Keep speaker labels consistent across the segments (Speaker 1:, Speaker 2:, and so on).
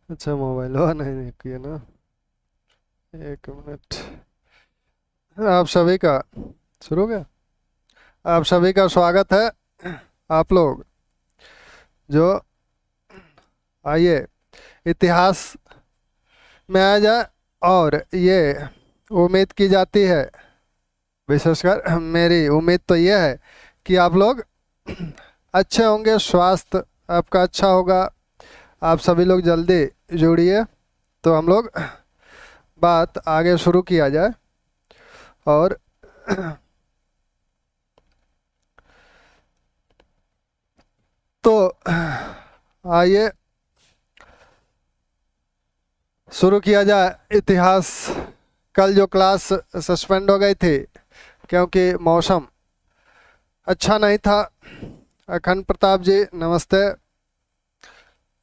Speaker 1: अच्छा, मोबाइल हो नहीं किया ना। एक मिनट। आप सभी का शुरू हो गया। आप सभी का स्वागत है। आप लोग जो आइए इतिहास में आ जाए। और ये उम्मीद की जाती है, विशेषकर मेरी उम्मीद तो ये है कि आप लोग अच्छे होंगे, स्वास्थ्य आपका अच्छा होगा। आप सभी लोग जल्दी जुड़िए तो हम लोग बात आगे शुरू किया जाए। और तो आइए शुरू किया जाए इतिहास। कल जो क्लास सस्पेंड हो गई थी क्योंकि मौसम अच्छा नहीं था। अखंड प्रताप जी नमस्ते।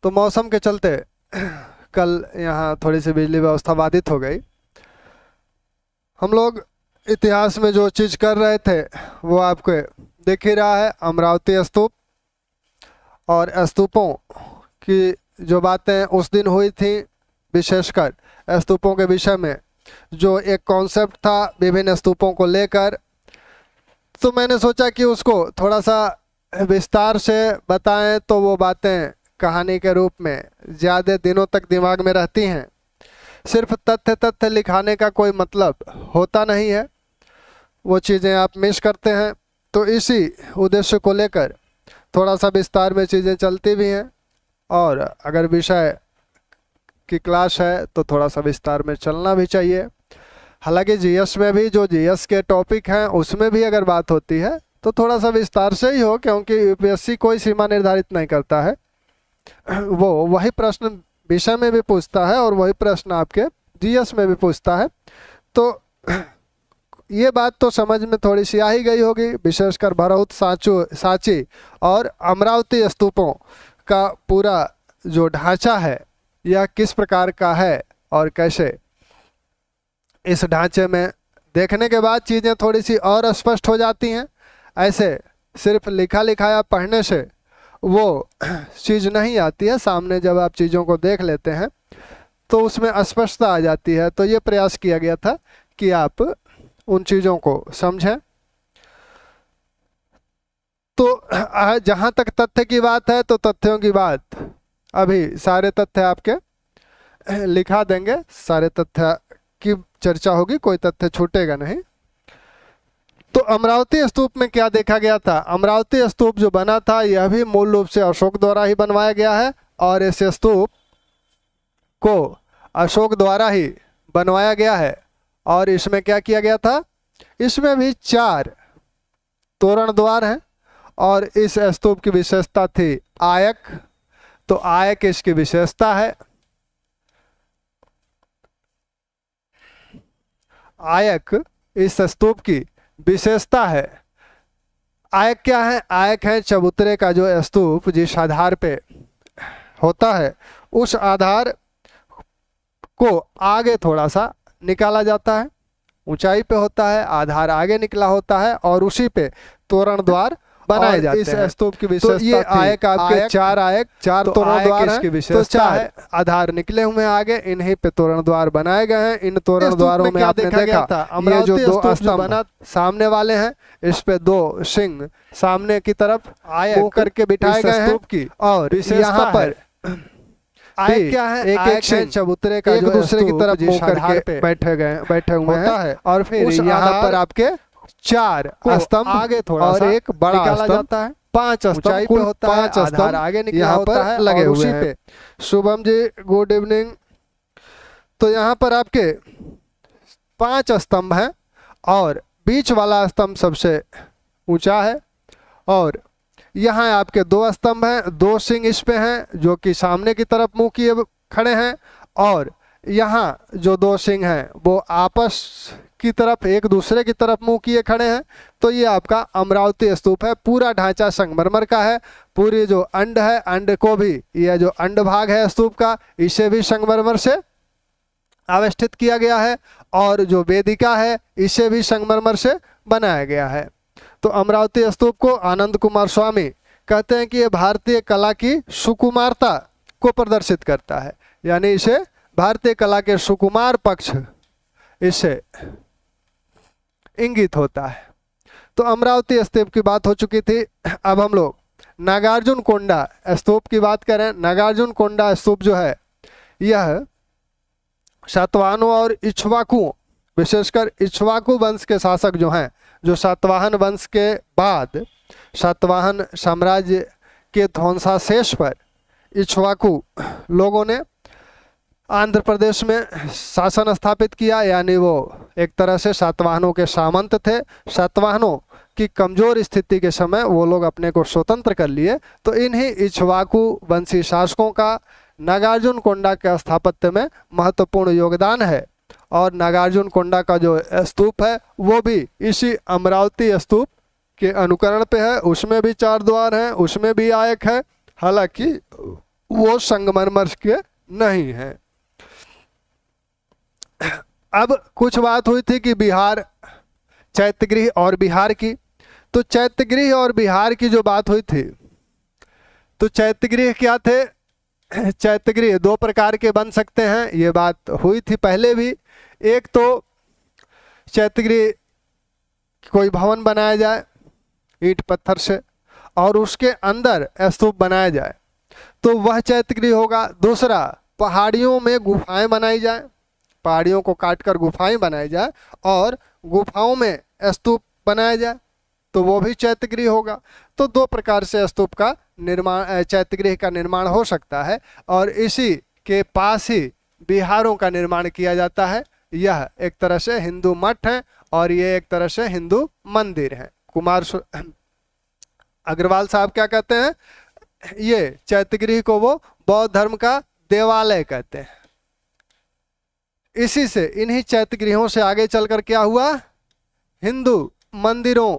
Speaker 1: तो मौसम के चलते कल यहाँ थोड़ी सी बिजली व्यवस्था बाधित हो गई। हम लोग इतिहास में जो चीज़ कर रहे थे वो आपको दिख ही रहा है, अमरावती स्तूप। और स्तूपों की जो बातें उस दिन हुई थी, विशेषकर स्तूपों के विषय में जो एक कॉन्सेप्ट था विभिन्न स्तूपों को लेकर, तो मैंने सोचा कि उसको थोड़ा सा विस्तार से बताएं तो वो बातें कहानी के रूप में ज़्यादा दिनों तक दिमाग में रहती हैं। सिर्फ तथ्य तथ्य लिखाने का कोई मतलब होता नहीं है, वो चीज़ें आप मिस करते हैं। तो इसी उद्देश्य को लेकर थोड़ा सा विस्तार में चीज़ें चलती भी हैं। और अगर विषय की क्लास है तो थोड़ा सा विस्तार में चलना भी चाहिए। हालांकि जीएस में भी जो जीएस के टॉपिक हैं उसमें भी अगर बात होती है तो थोड़ा सा विस्तार से ही हो, क्योंकि यूपीएससी कोई सीमा निर्धारित नहीं करता है। वो वही प्रश्न विषय में भी पूछता है और वही प्रश्न आपके जीएस में भी पूछता है। तो ये बात तो समझ में थोड़ी सी आ ही गई होगी, विशेषकर भरहुत सांची और अमरावती स्तूपों का पूरा जो ढांचा है यह किस प्रकार का है और कैसे। इस ढांचे में देखने के बाद चीज़ें थोड़ी सी और स्पष्ट हो जाती हैं। ऐसे सिर्फ लिखा लिखाया पढ़ने से वो चीज़ नहीं आती है, सामने जब आप चीज़ों को देख लेते हैं तो उसमें स्पष्टता आ जाती है। तो ये प्रयास किया गया था कि आप उन चीज़ों को समझें। तो जहाँ तक तथ्य की बात है तो तथ्यों की बात अभी सारे तथ्य आपके लिखा देंगे, सारे तथ्य की चर्चा होगी, कोई तथ्य छूटेगा नहीं। तो अमरावती स्तूप में क्या देखा गया था? अमरावती स्तूप जो बना था यह भी मूल रूप से अशोक द्वारा ही बनवाया गया है और इस स्तूप को अशोक द्वारा ही बनवाया गया है। और इसमें क्या किया गया था? इसमें भी 4 तोरण द्वार हैं और इस स्तूप की विशेषता थी आयक। तो आयक इसकी विशेषता है। आयक इस स्तूप की विशेषता है। आयक क्या है? आयक है चबूतरे का जो स्तूप जिस आधार पे होता है उस आधार को आगे थोड़ा सा निकाला जाता है, ऊंचाई पे होता है, आधार आगे निकला होता है और उसी पे तोरण द्वार बनाए जाते हैं। इस स्तूप की विशेषता तो ये आयक आपके 4 आयक 4 तो तोरण द्वार इसकी विशेषता तो है। आधार निकले हुए हैं आगे, इन्हीं पे तोरण द्वार बनाए गए हैं। इन तोरण द्वारों में आपने देखा था ये जो 2 स्तंभ बना सामने वाले हैं, इस पे 2 सिंह सामने की तरफ आयक करके बिठाए गए हैं। और यहाँ पर आयक क्या है? एक सिंह चबूतरे का एक दूसरे की तरफ मुंह करके बैठे हुए हैं। और फिर यहाँ पर आपके 4 स्तंभ आगे थोड़ा और एक बड़ा स्तंभ जाता है। 5 स्तंभ पे होता है, 5 स्तंभ आगे निकला होता है लगे हुए हैं। Shubham ji good evening. तो यहाँ पर आपके 5 स्तंभ हैं और बीच वाला स्तंभ सबसे ऊंचा है। और यहाँ आपके 2 स्तंभ हैं, 2 सिंह इस पे हैं जो कि सामने की तरफ मुंह किए खड़े हैं। और यहाँ जो 2 सिंह हैं वो आपस की तरफ एक दूसरे की तरफ मुंह किए खड़े हैं। तो ये आपका अमरावती स्तूप है। पूरा ढांचा संगमरमर का है। पूरी जो अंड है, अंड को भी, यह जो अंड भाग है स्तूप का, इसे भी संगमरमर से आवेष्टित किया गया है। और जो वेदिका है इसे भी संगमरमर से बनाया गया है। तो अमरावती स्तूप को आनंद कुमार स्वामी कहते हैं कि ये भारतीय कला की सुकुमारता को प्रदर्शित करता है। यानी इसे भारतीय कला के सुकुमार पक्ष इससे इंगित होता है। तो अमरावती स्तूप की बात हो चुकी थी। अब हम लोग नागार्जुन कोंडा स्तूप की बात करें। नागार्जुन कोंडा स्तूप जो है यह सातवाहनों और इक्ष्वाकुओं, विशेषकर इक्ष्वाकु वंश के शासक जो हैं, जो सातवाहन वंश के बाद सातवाहन साम्राज्य के ध्वंसाशेष पर इक्ष्वाकु लोगों ने आंध्र प्रदेश में शासन स्थापित किया। यानी वो एक तरह से सातवाहनों के सामंत थे। सातवाहनों की कमजोर स्थिति के समय वो लोग अपने को स्वतंत्र कर लिए। तो इन्हीं इक्ष्वाकु वंशी शासकों का नागार्जुन कोंडा के स्थापत्य में महत्वपूर्ण योगदान है। और नागार्जुन कोंडा का जो स्तूप है वो भी इसी अमरावती स्तूप के अनुकरण पे है। उसमें भी 4 द्वार हैं, उसमें भी आयक है, हालांकि वो संगमरमर के नहीं है। अब कुछ बात हुई थी कि बिहार, चैत्यगृह और बिहार की। तो चैत्यगृह और बिहार की जो बात हुई थी, तो चैत्यगृह क्या थे? चैत्यगृह 2 प्रकार के बन सकते हैं, ये बात हुई थी पहले भी। एक तो चैत्यगृह कोई भवन बनाया जाए ईंट पत्थर से और उसके अंदर स्तूप बनाया जाए, तो वह चैत्यगृह होगा। दूसरा, पहाड़ियों में गुफाएं बनाई जाए, पहाड़ियों को काटकर गुफाएं बनाई जाए और गुफाओं में स्तूप बनाया जाए, तो वो भी चैत्यगृह होगा। तो 2 प्रकार से स्तूप का निर्माण, चैत्यगृह का निर्माण हो सकता है। और इसी के पास ही बिहारों का निर्माण किया जाता है। यह एक तरह से हिंदू मठ है और ये एक तरह से हिंदू मंदिर है। कुमार अग्रवाल साहब क्या कहते हैं? ये चैत्यगृह को वो बौद्ध धर्म का देवालय कहते हैं। इसी से, इन्हीं चैत्यगृहों से आगे चलकर क्या हुआ? हिंदू मंदिरों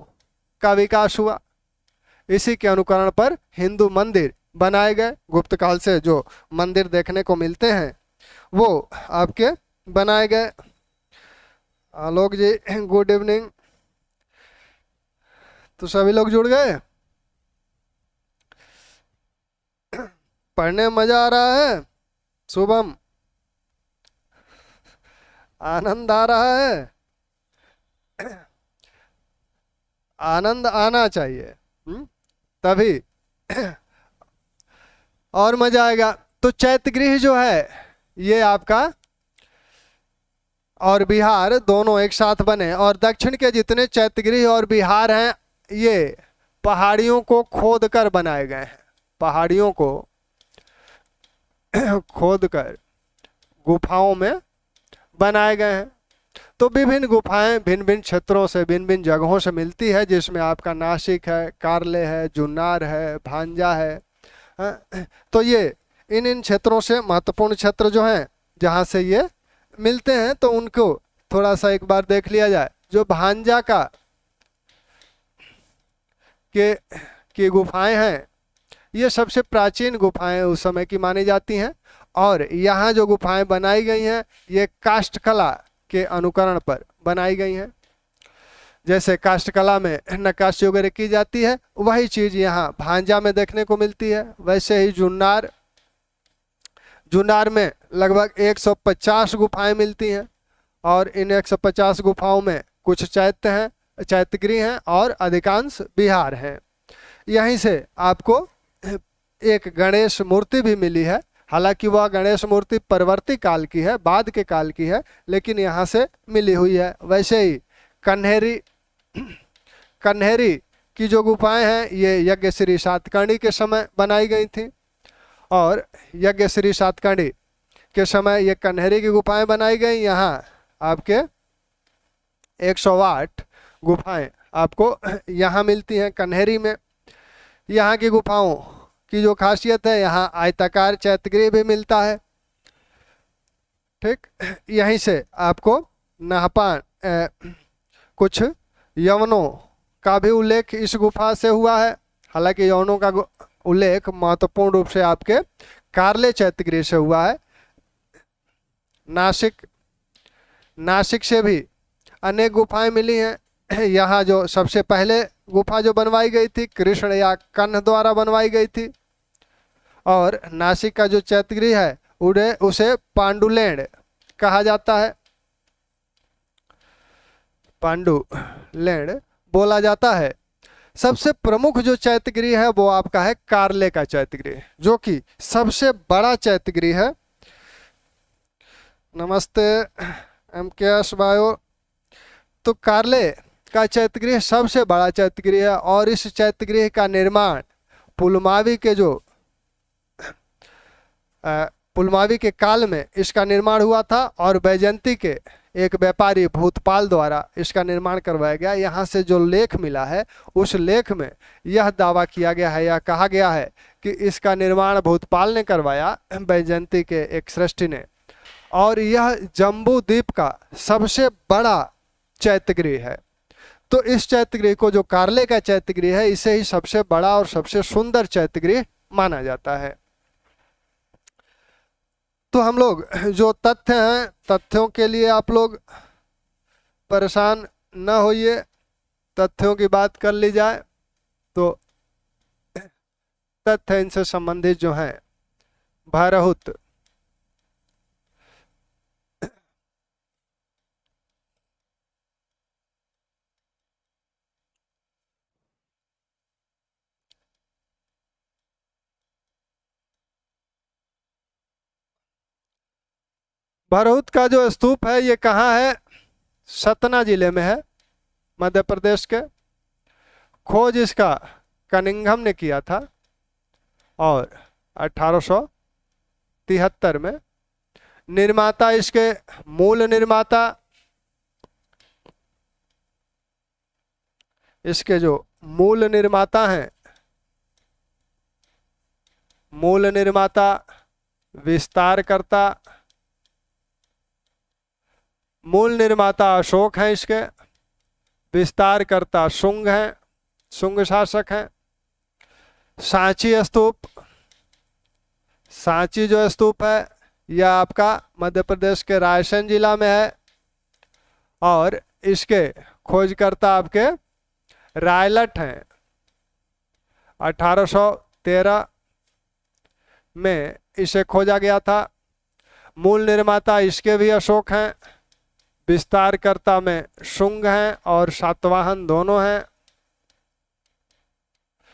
Speaker 1: का विकास हुआ। इसी के अनुकरण पर हिंदू मंदिर बनाए गए। गुप्त काल से जो मंदिर देखने को मिलते हैं वो आपके बनाए गए। आलोक जी गुड इवनिंग। तो सभी लोग जुड़ गए? पढ़ने में मजा आ रहा है? शुभम, आनंद आ रहा है? आनंद आना चाहिए, तभी और मजा आएगा। तो चैत्यगृह जो है ये आपका और बिहार दोनों एक साथ बने। और दक्षिण के जितने चैत्यगृह और बिहार हैं ये पहाड़ियों को खोदकर बनाए गए हैं। पहाड़ियों को खोदकर गुफाओं में बनाए गए हैं। तो विभिन्न गुफाएं भिन्न भिन्न क्षेत्रों से, भिन्न भिन्न जगहों से मिलती है, जिसमें आपका नासिक है, कार्ले है, जुन्नार है, भांजा है। तो ये इन क्षेत्रों से महत्वपूर्ण क्षेत्र जो हैं जहाँ से ये मिलते हैं, तो उनको थोड़ा सा एक बार देख लिया जाए। जो भांजा की गुफाएं हैं ये सबसे प्राचीन गुफाएं उस समय की मानी जाती हैं। और यहाँ जो गुफाएं बनाई गई हैं ये काष्ठकला के अनुकरण पर बनाई गई हैं। जैसे काष्ठकला में नक्काशी वगैरह की जाती है, वही चीज यहाँ भांजा में देखने को मिलती है। वैसे ही जुन्नार में लगभग 150 गुफाएं मिलती हैं और इन 150 गुफाओं में कुछ चैत्यगृह हैं और अधिकांश बिहार हैं। यहीं से आपको एक गणेश मूर्ति भी मिली है। हालांकि वह गणेश मूर्ति परवर्ती काल की है, बाद के काल की है, लेकिन यहाँ से मिली हुई है। वैसे ही कन्हेरी की जो गुफाएं हैं ये यज्ञ श्री सातकर्णी के समय बनाई गई थी। और यज्ञ श्री सातकर्णी के समय ये कन्हेरी की गुफाएं बनाई गई। यहाँ आपके 108 गुफाएं आपको यहाँ मिलती हैं कन्हेरी में। यहाँ की गुफाओं की जो खासियत है, यहाँ आयताकार चैत्यगृह भी मिलता है। ठीक, यहीं से आपको नाहपान कुछ यवनों का भी उल्लेख इस गुफा से हुआ है। हालांकि यवनों का उल्लेख महत्वपूर्ण रूप से आपके कार्ले चैत्यगृह से हुआ है। नासिक से भी अनेक गुफाएं मिली हैं। यहाँ जो सबसे पहले गुफा जो बनवाई गई थी कृष्ण या कर्ण द्वारा बनवाई गई थी। और नासिक का जो चैत्यगृह है उसे पांडुलेंड कहा जाता है, पांडुलेंड बोला जाता है। सबसे प्रमुख जो चैत्यगृह है वो आपका है कार्ले का चैत्यगृह, जो कि सबसे बड़ा चैत्यगृह है। नमस्ते MKS बायो। तो कार्ले का चैत्यगृह सबसे बड़ा चैत्यगृह है और इस चैत्यगृह का निर्माण पुलमावी के काल में इसका निर्माण हुआ था और बैजंती के एक व्यापारी भूतपाल द्वारा इसका निर्माण करवाया गया। यहाँ से जो लेख मिला है उस लेख में यह दावा किया गया है या कहा गया है कि इसका निर्माण भूतपाल ने करवाया, बैजंती के एक सृष्टि ने, और यह जम्बू द्वीप का सबसे बड़ा चैत्यगृह है। तो इस चैत्यगृह को, जो कार्ले का चैत्यगृह है, इसे ही सबसे बड़ा और सबसे सुंदर चैत्यगृह माना जाता है। तो हम लोग जो तथ्य हैं, तथ्यों के लिए आप लोग परेशान न होइए, तथ्यों की बात कर ली जाए तो तथ्य इनसे संबंधित जो हैं, भारहुत भरहुत का जो स्तूप है ये कहाँ है? सतना जिले में है, मध्य प्रदेश के। खोज इसका कनिंघम ने किया था और 1873 में। निर्माता, इसके मूल निर्माता, इसके जो मूल निर्माता हैं, मूल निर्माता, विस्तारकर्ता, मूल निर्माता अशोक हैं, इसके विस्तारकर्ता शुंग हैं, शुंग शासक हैं। सांची स्तूप, सांची जो स्तूप है यह आपका मध्य प्रदेश के रायसेन जिला में है और इसके खोजकर्ता आपके रायलट हैं। 1813 में इसे खोजा गया था। मूल निर्माता इसके भी अशोक हैं, विस्तारकर्ता में शुंग हैं और सातवाहन दोनों हैं।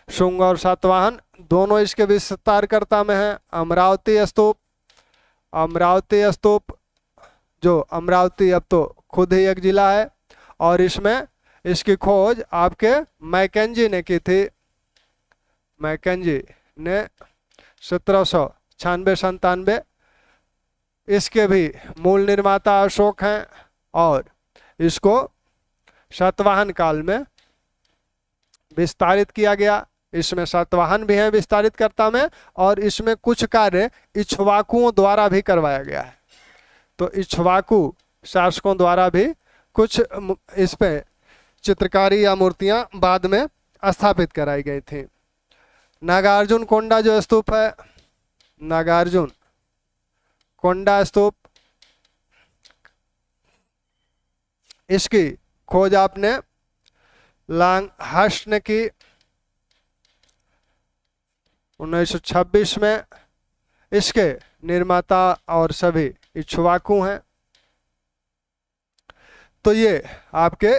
Speaker 1: शुंग और सातवाहन दोनों इसके विस्तारकर्ता में हैं। अमरावती स्तूप, अमरावती स्तूप, जो अमरावती अब तो खुद ही एक जिला है और इसमें इसकी खोज आपके मैकेंजी ने की थी। मैकेंजी ने 1796-97। इसके भी मूल निर्माता अशोक हैं और इसको सातवाहन काल में विस्तारित किया गया। इसमें सातवाहन भी हैं विस्तारितकर्ता में और इसमें कुछ कार्य इक्ष्वाकुओं द्वारा भी करवाया गया है। तो इक्ष्वाकु शासकों द्वारा भी कुछ इस पे चित्रकारी या मूर्तियां बाद में स्थापित कराई गई थी। नागार्जुन कोंडा जो स्तूप है, नागार्जुन कोंडा स्तूप, इसकी खोज आपने लांगहस्ट ने की 1926 में। इसके निर्माता और सभी इक्ष्वाकु हैं। तो ये आपके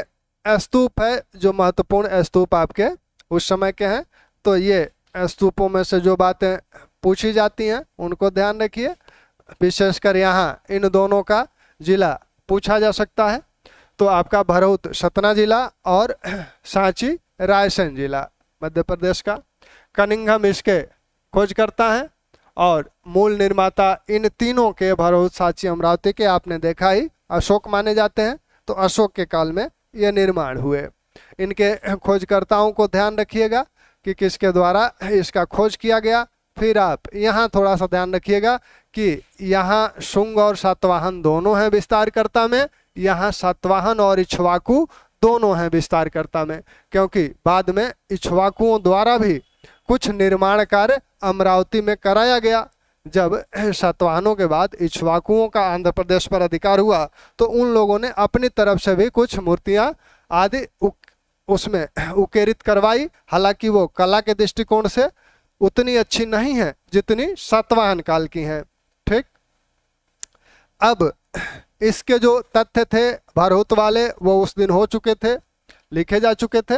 Speaker 1: स्तूप है, जो महत्वपूर्ण स्तूप आपके उस समय के हैं। तो ये स्तूपों में से जो बातें पूछी जाती हैं उनको ध्यान रखिए। विशेषकर यहाँ इन दोनों का जिला पूछा जा सकता है। तो आपका भरहुत सतना जिला और सांची रायसेन जिला मध्य प्रदेश का। कनिंघम इसके खोजकर्ता हैं और मूल निर्माता इन तीनों के, भरहुत, सांची, अमरावती के, आपने देखा ही अशोक माने जाते हैं। तो अशोक के काल में ये निर्माण हुए। इनके खोजकर्ताओं को ध्यान रखिएगा कि किसके द्वारा इसका खोज किया गया। फिर आप यहाँ थोड़ा सा ध्यान रखिएगा कि यहाँ शुंग और सातवाहन दोनों हैं विस्तारकर्ता में, यहाँ सातवाहन और इक्ष्वाकु दोनों हैं विस्तारकर्ता में, क्योंकि बाद में इक्ष्वाकुओं द्वारा भी कुछ निर्माण कार्य अमरावती में कराया गया। जब सातवाहनों के बाद इक्ष्वाकुओं का आंध्र प्रदेश पर अधिकार हुआ तो उन लोगों ने अपनी तरफ से भी कुछ मूर्तियां आदि उसमें उकेरित करवाई। हालांकि वो कला के दृष्टिकोण से उतनी अच्छी नहीं है जितनी सातवाहन काल की हैं। ठीक। अब इसके जो तथ्य थे भरहुत वाले वो उस दिन हो चुके थे, लिखे जा चुके थे,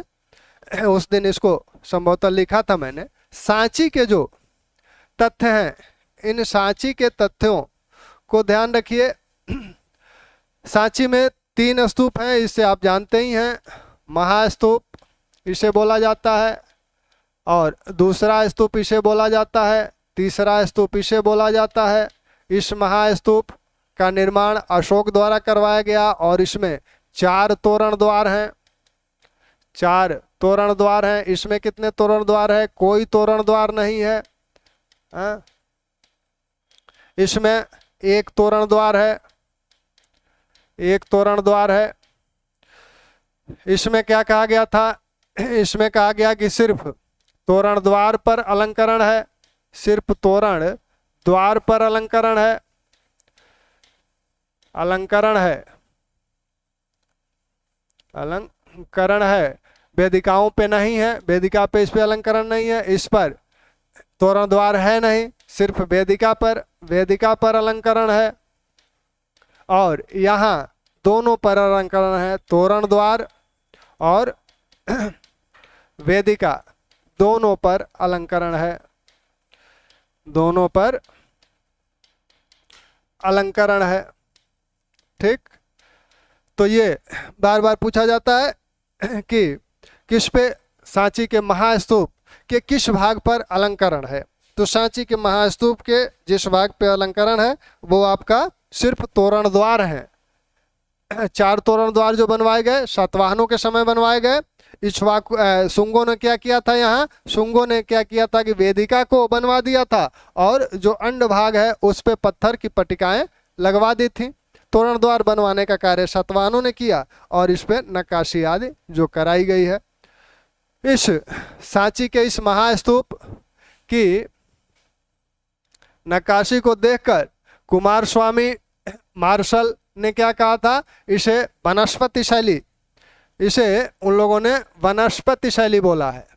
Speaker 1: उस दिन इसको संभवतः लिखा था मैंने। सांची के जो तथ्य हैं, इन सांची के तथ्यों को ध्यान रखिए। सांची में 3 स्तूप हैं, इससे आप जानते ही हैं। महास्तूप इसे बोला जाता है, और दूसरा स्तूप इसे बोला जाता है, तीसरा स्तूप इसे बोला जाता है। इस महास्तूप का निर्माण अशोक द्वारा करवाया गया, और इसमें 4 तोरण द्वार हैं। 4 तोरण द्वार हैं। इसमें कितने तोरण द्वार है? कोई तोरण द्वार नहीं है। इसमें 1 तोरण द्वार है, 1 तोरण द्वार है। इसमें क्या कहा गया था? इसमें कहा गया कि सिर्फ तोरण द्वार पर अलंकरण है, सिर्फ तोरण द्वार पर अलंकरण है, अलंकरण है, अलंकरण है, वेदिकाओं पे नहीं है। वेदिका पे इस पे अलंकरण नहीं है, इस पर तोरण द्वार है नहीं, सिर्फ वेदिका पर अलंकरण है। और यहाँ दोनों पर अलंकरण है, तोरण द्वार और वेदिका दोनों पर अलंकरण है, दोनों पर अलंकरण है। ठीक, तो ये बार बार पूछा जाता है कि किस पे सांची के महास्तूप के किस भाग पर अलंकरण है। तो सांची के महास्तूप के जिस भाग पे अलंकरण है वो आपका सिर्फ तोरण द्वार है। 4 तोरण द्वार जो बनवाए गए सातवाहनों के समय बनवाए गए। इक्ष्वाकु शुंगों ने क्या किया था? यहाँ शुंगों ने क्या किया था कि वेदिका को बनवा दिया था, और जो अंड भाग है उस पे पत्थर की पट्टिकाएं लगवा दी थी। तोरण द्वार बनवाने का कार्य सातवाहनों ने किया, और इस पे नक्काशी आदि जो कराई गई है। इस सांची के इस महास्तूप की नक्काशी को देखकर कुमार स्वामी मार्शल ने क्या कहा था? इसे वनस्पति शैली, इसे उन लोगों ने वनस्पति शैली बोला है।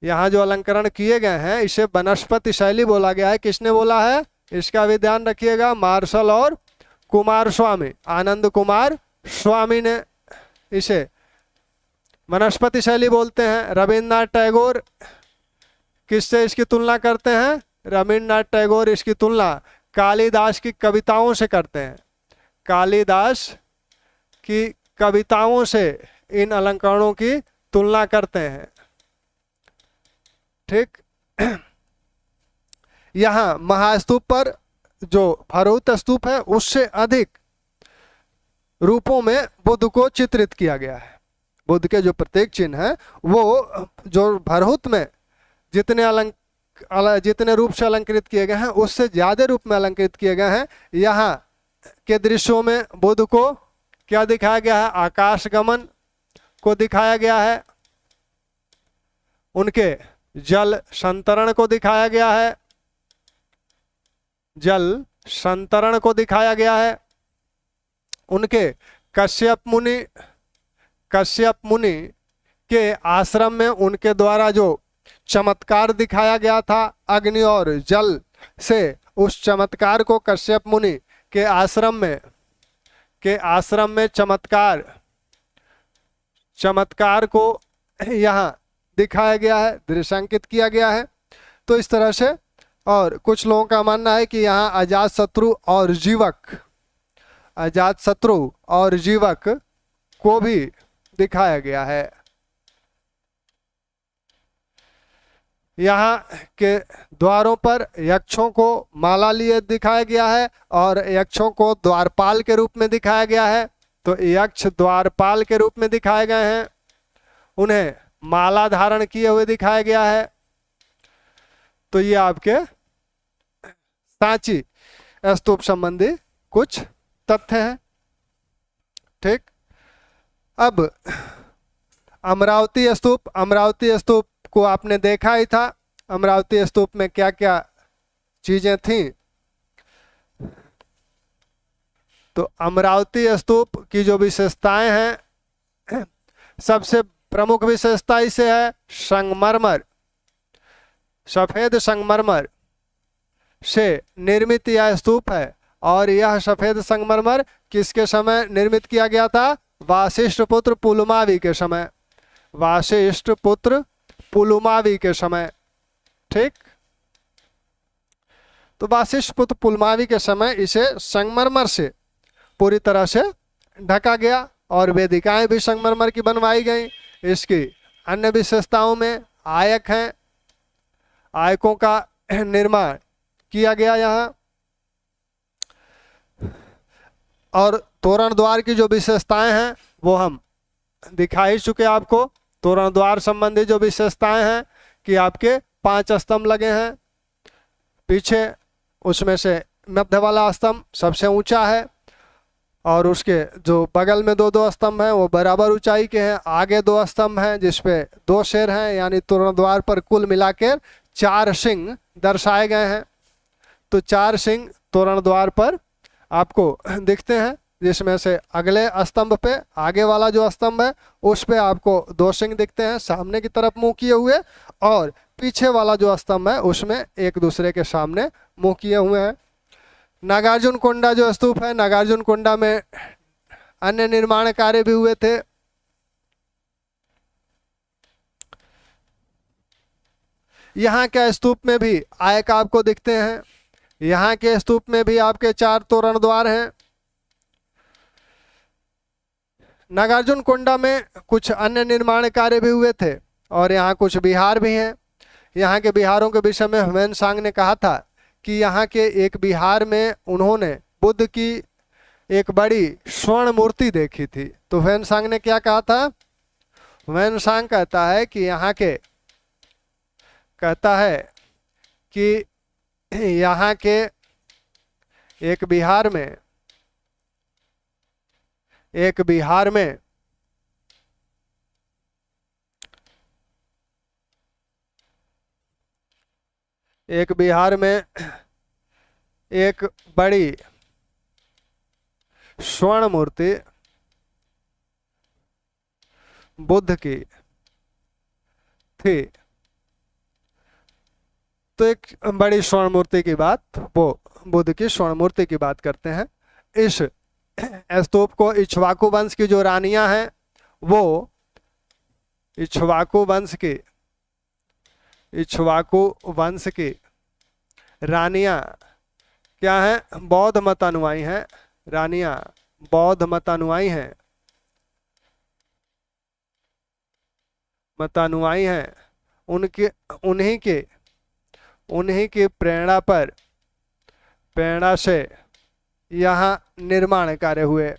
Speaker 1: यहाँ जो अलंकरण किए गए हैं इसे वनस्पति शैली बोला गया है। किसने बोला है? इसका भी ध्यान रखिएगा, मार्शल और कुमार स्वामी, आनंद कुमार स्वामी ने इसे वनस्पति शैली बोलते हैं। रविन्द्रनाथ टैगोर किससे इसकी तुलना करते हैं? रविन्द्रनाथ टैगोर इसकी तुलना कालिदास की कविताओं से करते हैं। कालिदास की कविताओं से इन अलंकरणों की तुलना करते हैं। ठीक, यहाँ महास्तूप पर जो भरहुत स्तूप है उससे अधिक रूपों में बुद्ध को चित्रित किया गया है। बुद्ध के जो प्रत्येक चिन्ह है वो जो भरहुत में जितने रूप से अलंकृत किए गए हैं उससे ज्यादा रूप में अलंकृत किए गए हैं। यहाँ के दृश्यों में बुद्ध को क्या दिखाया गया है? आकाश गमन को दिखाया गया है, उनके जल संतरण को दिखाया गया है, जल संतरण को दिखाया गया है, उनके कश्यप मुनि के आश्रम में उनके द्वारा जो चमत्कार दिखाया गया था अग्नि और जल से, उस चमत्कार को कश्यप मुनि के आश्रम में चमत्कार को यहाँ दिखाया गया है, दृश्यांकित किया गया है। तो इस तरह से, और कुछ लोगों का मानना है कि यहाँ अजातशत्रु और जीवक को भी दिखाया गया है। यहाँ के द्वारों पर यक्षों को माला लिए दिखाया गया है, और यक्षों को द्वारपाल के रूप में दिखाया गया है। तो यक्ष द्वारपाल के रूप में दिखाए गए हैं, उन्हें माला धारण किए हुए दिखाया गया है। तो ये आपके सांची स्तूप संबंधी कुछ तथ्य हैं। ठीक, अब अमरावती स्तूप को आपने देखा ही था। अमरावती स्तूप में क्या क्या चीजें थी? तो अमरावती स्तूप की जो विशेषताएं हैं, सबसे प्रमुख विशेषता इसे है संगमरमर, सफेद संगमरमर से निर्मित यह स्तूप है, और यह सफेद संगमरमर किसके समय निर्मित किया गया था? वासिष्ठ पुत्र पुलमावी के समय, वासिष्ठ पुत्र पुलमावी के समय। ठीक, तो वासिष्ठ पुत्र पुलमावी के समय इसे संगमरमर से पूरी तरह से ढका गया और वेदिकाएं भी संगमरमर की बनवाई गई। इसकी अन्य विशेषताओं में आयक हैं, आयकों का निर्माण किया गया यहाँ, और तोरण द्वार की जो विशेषताएं हैं वो हम दिखा ही चुके आपको। तोरण द्वार संबंधी जो विशेषताएं हैं कि आपके 5 स्तंभ लगे हैं पीछे, उसमें से मध्य वाला स्तंभ सबसे ऊंचा है और उसके जो बगल में 2-2 स्तंभ हैं वो बराबर ऊंचाई के हैं। आगे 2 स्तंभ हैं जिसपे 2 शेर हैं, यानी तोरण द्वार पर कुल मिलाकर 4 सिंह दर्शाए गए हैं। तो 4 सिंह तोरण द्वार पर आपको दिखते हैं, जिसमें से अगले स्तंभ पे, आगे वाला जो स्तंभ है उस पे आपको 2 सिंह दिखते हैं सामने की तरफ मुंह किए हुए, और पीछे वाला जो स्तंभ है उसमें एक दूसरे के सामने मुंह किए हुए हैं। नागार्जुन कोंडा जो स्तूप है, नागार्जुन कोंडा में अन्य निर्माण कार्य भी हुए थे। यहाँ के स्तूप में भी आयक आपको दिखते हैं। यहाँ के स्तूप में भी आपके 4 तोरण द्वार हैं। नागार्जुन कोंडा में कुछ अन्य निर्माण कार्य भी हुए थे और यहाँ कुछ विहार भी हैं। यहाँ के विहारों के विषय में ह्वेनसांग ने कहा था कि यहाँ के एक विहार में उन्होंने बुद्ध की एक बड़ी स्वर्ण मूर्ति देखी थी। तो ह्वेनसांग ने क्या कहा था? ह्वेनसांग कहता है कि यहाँ के एक विहार में एक विहार में एक बड़ी स्वर्ण मूर्ति बुद्ध की थी। तो एक बड़ी स्वर्ण मूर्ति की बात, वो बुद्ध की स्वर्ण मूर्ति की बात करते हैं। इस स्तूप को इक्ष्वाकु वंश की जो रानियां हैं, वो इक्ष्वाकु वंश की रानियां क्या हैं? बौद्ध मत अनुयायी हैं। रानियां बौद्ध मत अनुयायी हैं। उन्हीं की प्रेरणा से यहाँ निर्माण कार्य हुए।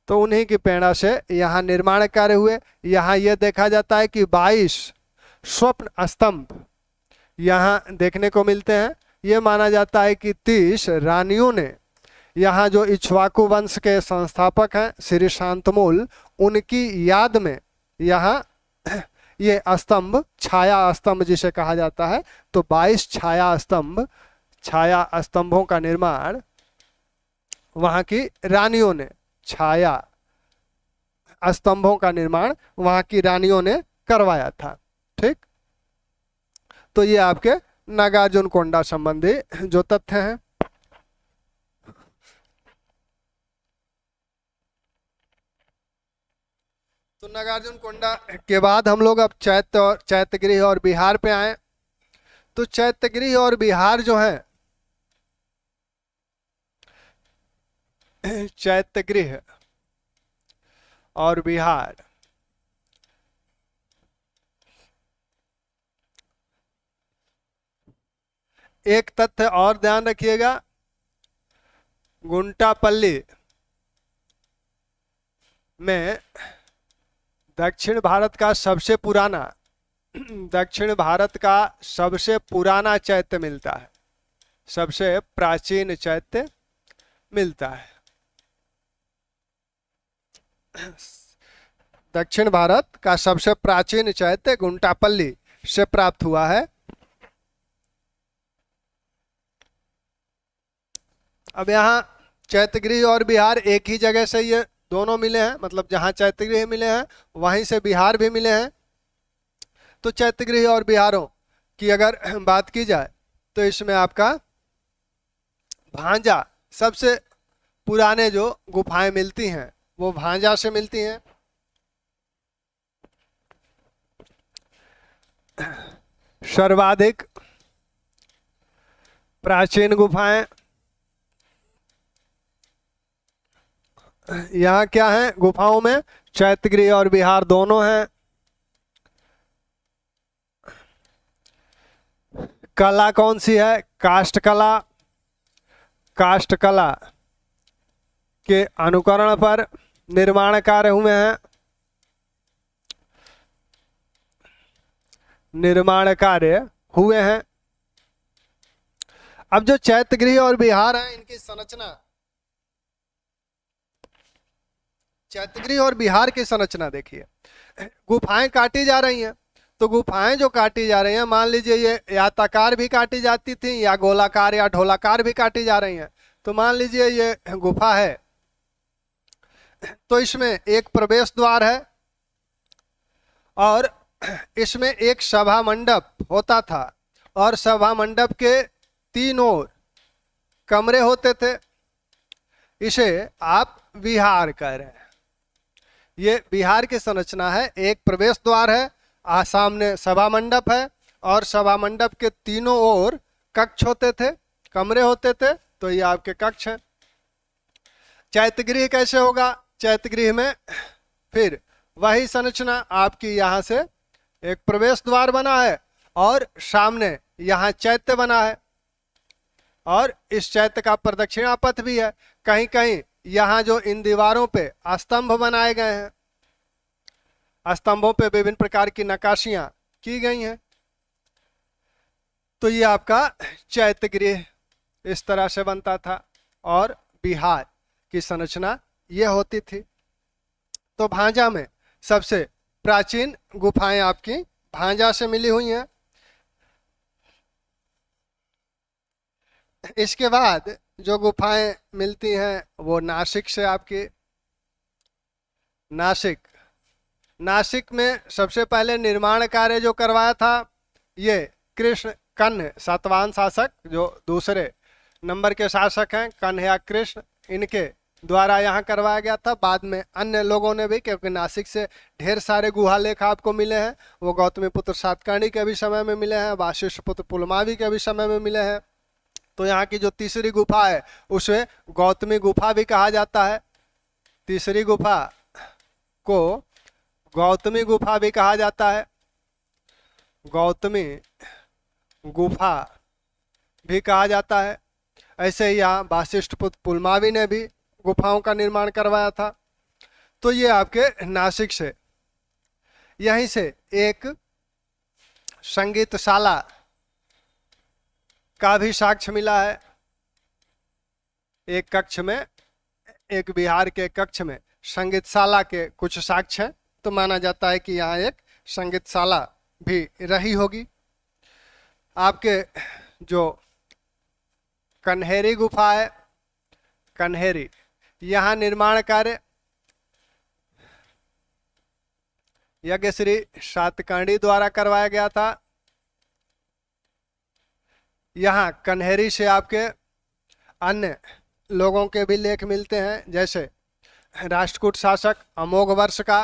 Speaker 1: तो उन्हीं की प्रेरणा से यहाँ निर्माण कार्य हुए। यहाँ यह देखा जाता है कि 22 स्वप्न स्तंभ यहाँ देखने को मिलते हैं। ये माना जाता है कि 30 रानियों ने यहाँ, जो इक्ष्वाकु वंश के संस्थापक हैं श्री शांतमूल, उनकी याद में यहाँ ये स्तंभ, छाया स्तंभ जिसे कहा जाता है, तो 22 छाया स्तंभों का निर्माण वहाँ की रानियों ने, छाया स्तंभों का निर्माण वहाँ की रानियों ने करवाया था। ठीक, तो ये आपके नागार्जुन कोंडा संबंधी जो तथ्य हैं। तो नागार्जुन कोंडा के बाद हम लोग अब चैत्यगृह और बिहार पे आए। तो चैत्यगृह और बिहार जो है, चैत्यगृह और बिहार, एक तथ्य और ध्यान रखिएगा, गुंटापल्ली में दक्षिण भारत का सबसे पुराना चैत्य मिलता है, सबसे प्राचीन चैत्य मिलता है। दक्षिण भारत का सबसे प्राचीन चैत्य गुंटापल्ली से प्राप्त हुआ है। अब यहाँ चैत्यगृह और बिहार एक ही जगह से ये दोनों मिले हैं, मतलब जहाँ चैत्यगृह मिले हैं वहीं से बिहार भी मिले हैं। तो चैत्यगृह और बिहारों की अगर बात की जाए तो इसमें आपका भांजा सबसे पुराने जो गुफाएं मिलती हैं वो भांजा से मिलती हैं। सर्वाधिक प्राचीन गुफाएं यहाँ क्या है, गुफाओं में चैत्यगृह और विहार दोनों हैं। कला कौन सी है, काष्ठ कला। काष्ठ कला के अनुकरण पर निर्माण कार्य हुए हैं। निर्माण कार्य हुए हैं। अब जो चैत्यगृह और विहार हैं इनकी संरचना, चैत्यगृह और विहार की संरचना देखिए। गुफाएं काटी जा रही हैं, तो गुफाएं जो काटी जा रही हैं, मान लीजिए ये याताकार भी काटी जाती थी या गोलाकार या ढोलाकार भी काटी जा रही हैं। तो मान लीजिए ये गुफा है, तो इसमें एक प्रवेश द्वार है और इसमें एक सभा मंडप होता था और सभा मंडप के तीनों ओर कमरे होते थे। इसे आप विहार कह रहे हैं। ये विहार की संरचना है। एक प्रवेश द्वार है, सामने सभा मंडप है और सभा मंडप के तीनों ओर कक्ष होते थे, कमरे होते थे। तो ये आपके कक्ष है। चैत्यगृह कैसे होगा, चैत्यगृह में फिर वही संरचना आपकी, यहाँ से एक प्रवेश द्वार बना है और सामने यहाँ चैत्य बना है और इस चैत्य का प्रदक्षिणा पथ भी है। कहीं कहीं यहाँ जो इन दीवारों पे स्तंभ बनाए गए हैं, स्तंभों पे विभिन्न प्रकार की नक्काशियां की गई हैं। तो ये आपका चैत्यगृह इस तरह से बनता था और विहार की संरचना ये होती थी। तो भांजा में सबसे प्राचीन गुफाएं आपकी भांजा से मिली हुई हैं। इसके बाद जो गुफाएं मिलती हैं वो नासिक से आपकी। नासिक में सबसे पहले निर्माण कार्य जो करवाया था ये कृष्ण कन्ह सातवाहन शासक, जो दूसरे नंबर के शासक हैं कन्ह या कृष्ण, इनके द्वारा यहाँ करवाया गया था। बाद में अन्य लोगों ने भी, क्योंकि नासिक से ढेर सारे गुहा लेख आपको मिले हैं। वो गौतमी पुत्र सातकर्णी के भी समय में मिले हैं, वाशिष्ठ पुत्र पुलमावी के भी समय में मिले हैं। तो यहाँ की जो तीसरी गुफा है उसे गौतमी गुफा भी कहा जाता है। तीसरी गुफा को गौतमी गुफा भी कहा जाता है। गौतमी गुफा भी कहा जाता है। ऐसे ही यहाँ वाशिष्ठ पुत्र पुलमावी ने भी गुफाओं का निर्माण करवाया था। तो ये आपके नासिक से। यहीं से एक संगीतशाला का भी साक्ष्य मिला है। एक कक्ष में, एक विहार के कक्ष में संगीतशाला के कुछ साक्ष्य हैं। तो माना जाता है कि यहाँ एक संगीतशाला भी रही होगी। आपके जो कन्हेरी गुफा है, कन्हेरी, यहाँ निर्माण कार्य यज्ञश्री सातकर्णी द्वारा करवाया गया था। यहाँ कन्हेरी से आपके अन्य लोगों के भी लेख मिलते हैं, जैसे राष्ट्रकूट शासक अमोघ वर्ष का,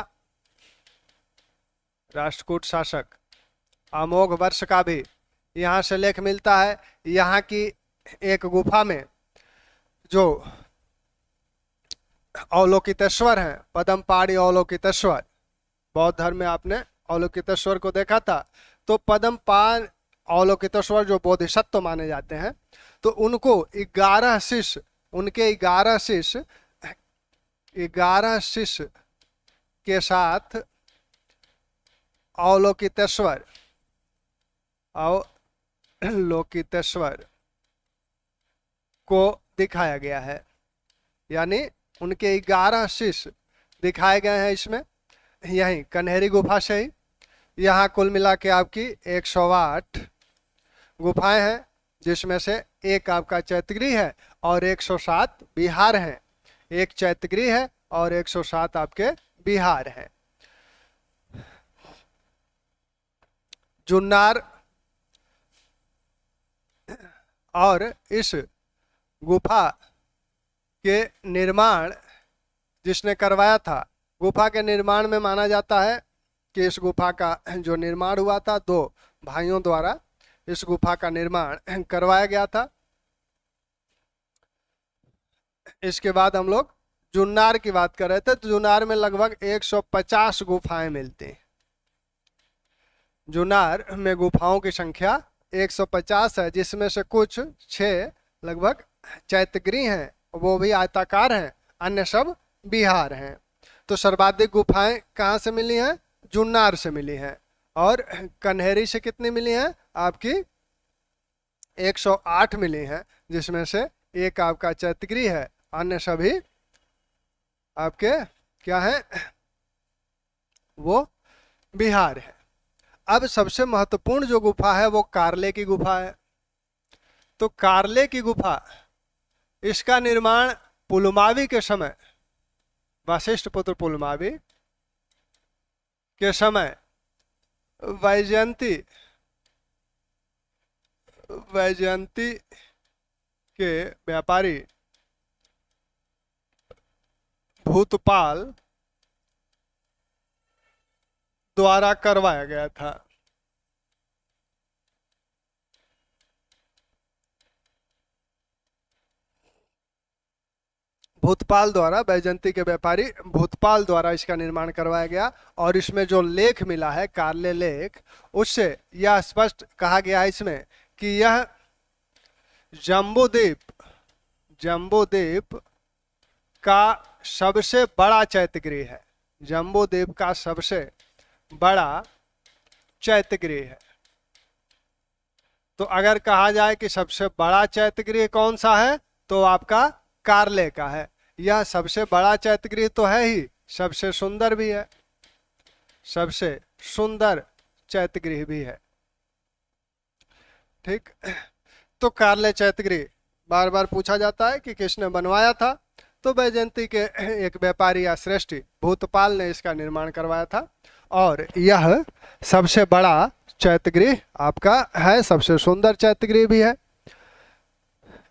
Speaker 1: राष्ट्रकूट शासक अमोघ वर्ष का भी यहाँ से लेख मिलता है। यहाँ की एक गुफा में जो अवलोकितेश्वर हैं, पद्मपाणि अवलोकितेश्वर, बौद्ध धर्म में आपने अवलोकितेश्वर को देखा था। तो पद्मपाणि अवलोकितेश्वर जो बोधिसत्व माने जाते हैं, तो उनको 11 शिष्य, उनके 11 शिष्य, 11 शिष्य के साथ अवलोकितेश्वर को दिखाया गया है। यानी उनके 11 शिष्य दिखाए गए हैं इसमें, यहीं कन्हेरी गुफा से ही। यहाँ कुल मिला के आपकी 108 गुफाएं हैं, जिसमें से एक आपका चैत्यगृह है और 107 विहार हैं। एक चैत्यगृह है और 107 आपके विहार हैं। जुन्नार और इस गुफा के निर्माण जिसने करवाया था, गुफा के निर्माण में माना जाता है कि इस गुफा का जो निर्माण हुआ था 2 भाइयों द्वारा इस गुफा का निर्माण करवाया गया था। इसके बाद हम लोग जुन्नार की बात कर रहे थे, तो जुन्नार में लगभग 150 गुफाएं मिलती हैं। जुन्नार में गुफाओं की संख्या 150 है, जिसमें से कुछ 6 लगभग चैत्यगृह हैं, वो भी आयताकार हैं, अन्य सब विहार हैं। तो सर्वाधिक गुफाएं कहाँ से मिली हैं? जुन्नार से मिली हैं। और कन्हेरी से कितनी मिली हैं? आपकी 108 मिली हैं, जिसमें से एक आपका चैत्यगृह है, अन्य सभी आपके क्या है? वो विहार है। अब सबसे महत्वपूर्ण जो गुफा है वो कार्ले की गुफा है। तो कार्ले की गुफा, इसका निर्माण पुलमावी के समय, वशिष्ठ पुत्र पुलमावी के समय वैजयंती के व्यापारी भूतपाल द्वारा करवाया गया था। भूतपाल द्वारा, वैजयंती के व्यापारी भूतपाल द्वारा इसका निर्माण करवाया गया। और इसमें जो लेख मिला है, कार्ले लेख, उससे यह स्पष्ट कहा गया है इसमें कि यह जम्बूद्वीप का सबसे बड़ा चैत्यगृह है। जम्बूद्वीप का सबसे बड़ा चैत्यगृह है। तो अगर कहा जाए कि सबसे बड़ा चैत्यगृह कौन सा है, तो आपका कार्ले का है। यह सबसे बड़ा चैत्यगृह तो है ही, सबसे सुंदर भी है, सबसे सुंदर चैत्यगृह भी है। ठीक। तो कार्ले चैत्यगृह बार बार पूछा जाता है कि किसने बनवाया था, तो वैजयंती के एक व्यापारी या श्रेष्ठी भूतपाल ने इसका निर्माण करवाया था। और यह सबसे बड़ा चैत्यगृह आपका है, सबसे सुंदर चैत्यगृह भी है।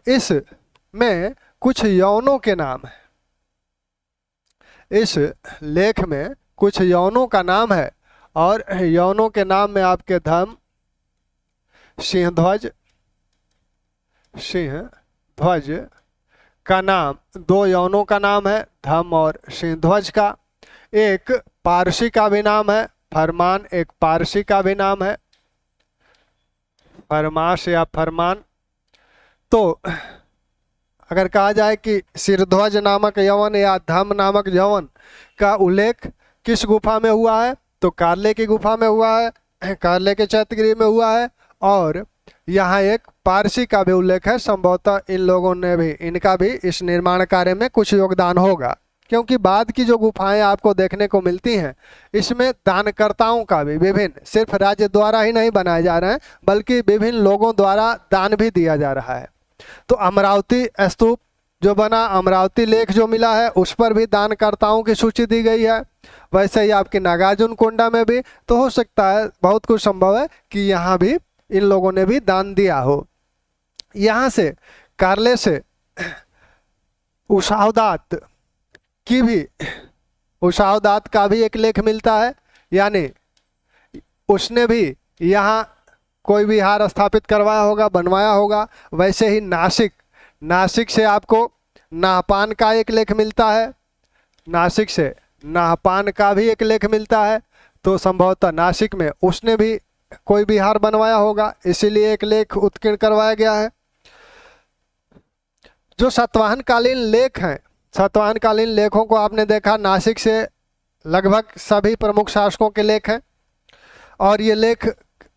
Speaker 1: इसमें कुछ यौनों के नाम है, इस लेख में कुछ यौनों का नाम है। और यौनों के नाम में आपके धम, सिंहध्वज का नाम, 2 यौनों का नाम है, धम और सिंहध्वज का। एक पारसी का भी नाम है, फरमान, एक पारसी का भी नाम है, फरमाश या फरमान। तो अगर कहा जाए कि सिरध्वज नामक यवन या धम नामक यवन का उल्लेख किस गुफा में हुआ है, तो कार्ले की गुफा में हुआ है, कार्ले के चैत्यगृह में हुआ है। और यहाँ एक पारसी का भी उल्लेख है। संभवतः इन लोगों ने भी, इनका भी इस निर्माण कार्य में कुछ योगदान होगा, क्योंकि बाद की जो गुफाएं आपको देखने को मिलती हैं, इसमें दानकर्ताओं का भी, विभिन्न, सिर्फ राज्य द्वारा ही नहीं बनाए जा रहे हैं, बल्कि विभिन्न लोगों द्वारा दान भी दिया जा रहा है। तो अमरावती स्तूप जो बना, अमरावती लेख जो मिला है, उस पर भी दानकर्ताओं की सूची दी गई है। वैसे ही आपके नागार्जुन कोंडा में भी, तो हो सकता है, बहुत कुछ संभव है कि यहाँ भी इन लोगों ने भी दान दिया हो। यहाँ से कार्ले से उषावदात का भी एक लेख मिलता है, यानी उसने भी यहाँ कोई विहार स्थापित करवाया होगा, बनवाया होगा। वैसे ही नासिक से आपको नाहपान का एक लेख मिलता है, नासिक से नाहपान का भी एक लेख मिलता है। तो संभवतः नासिक में उसने भी कोई विहार बनवाया होगा, इसीलिए एक लेख उत्कीर्ण करवाया गया है। जो सातवाहनकालीन लेख हैं, सातवाहनकालीन लेखों को आपने देखा, नासिक से लगभग सभी प्रमुख शासकों के लेख हैं। और ये लेख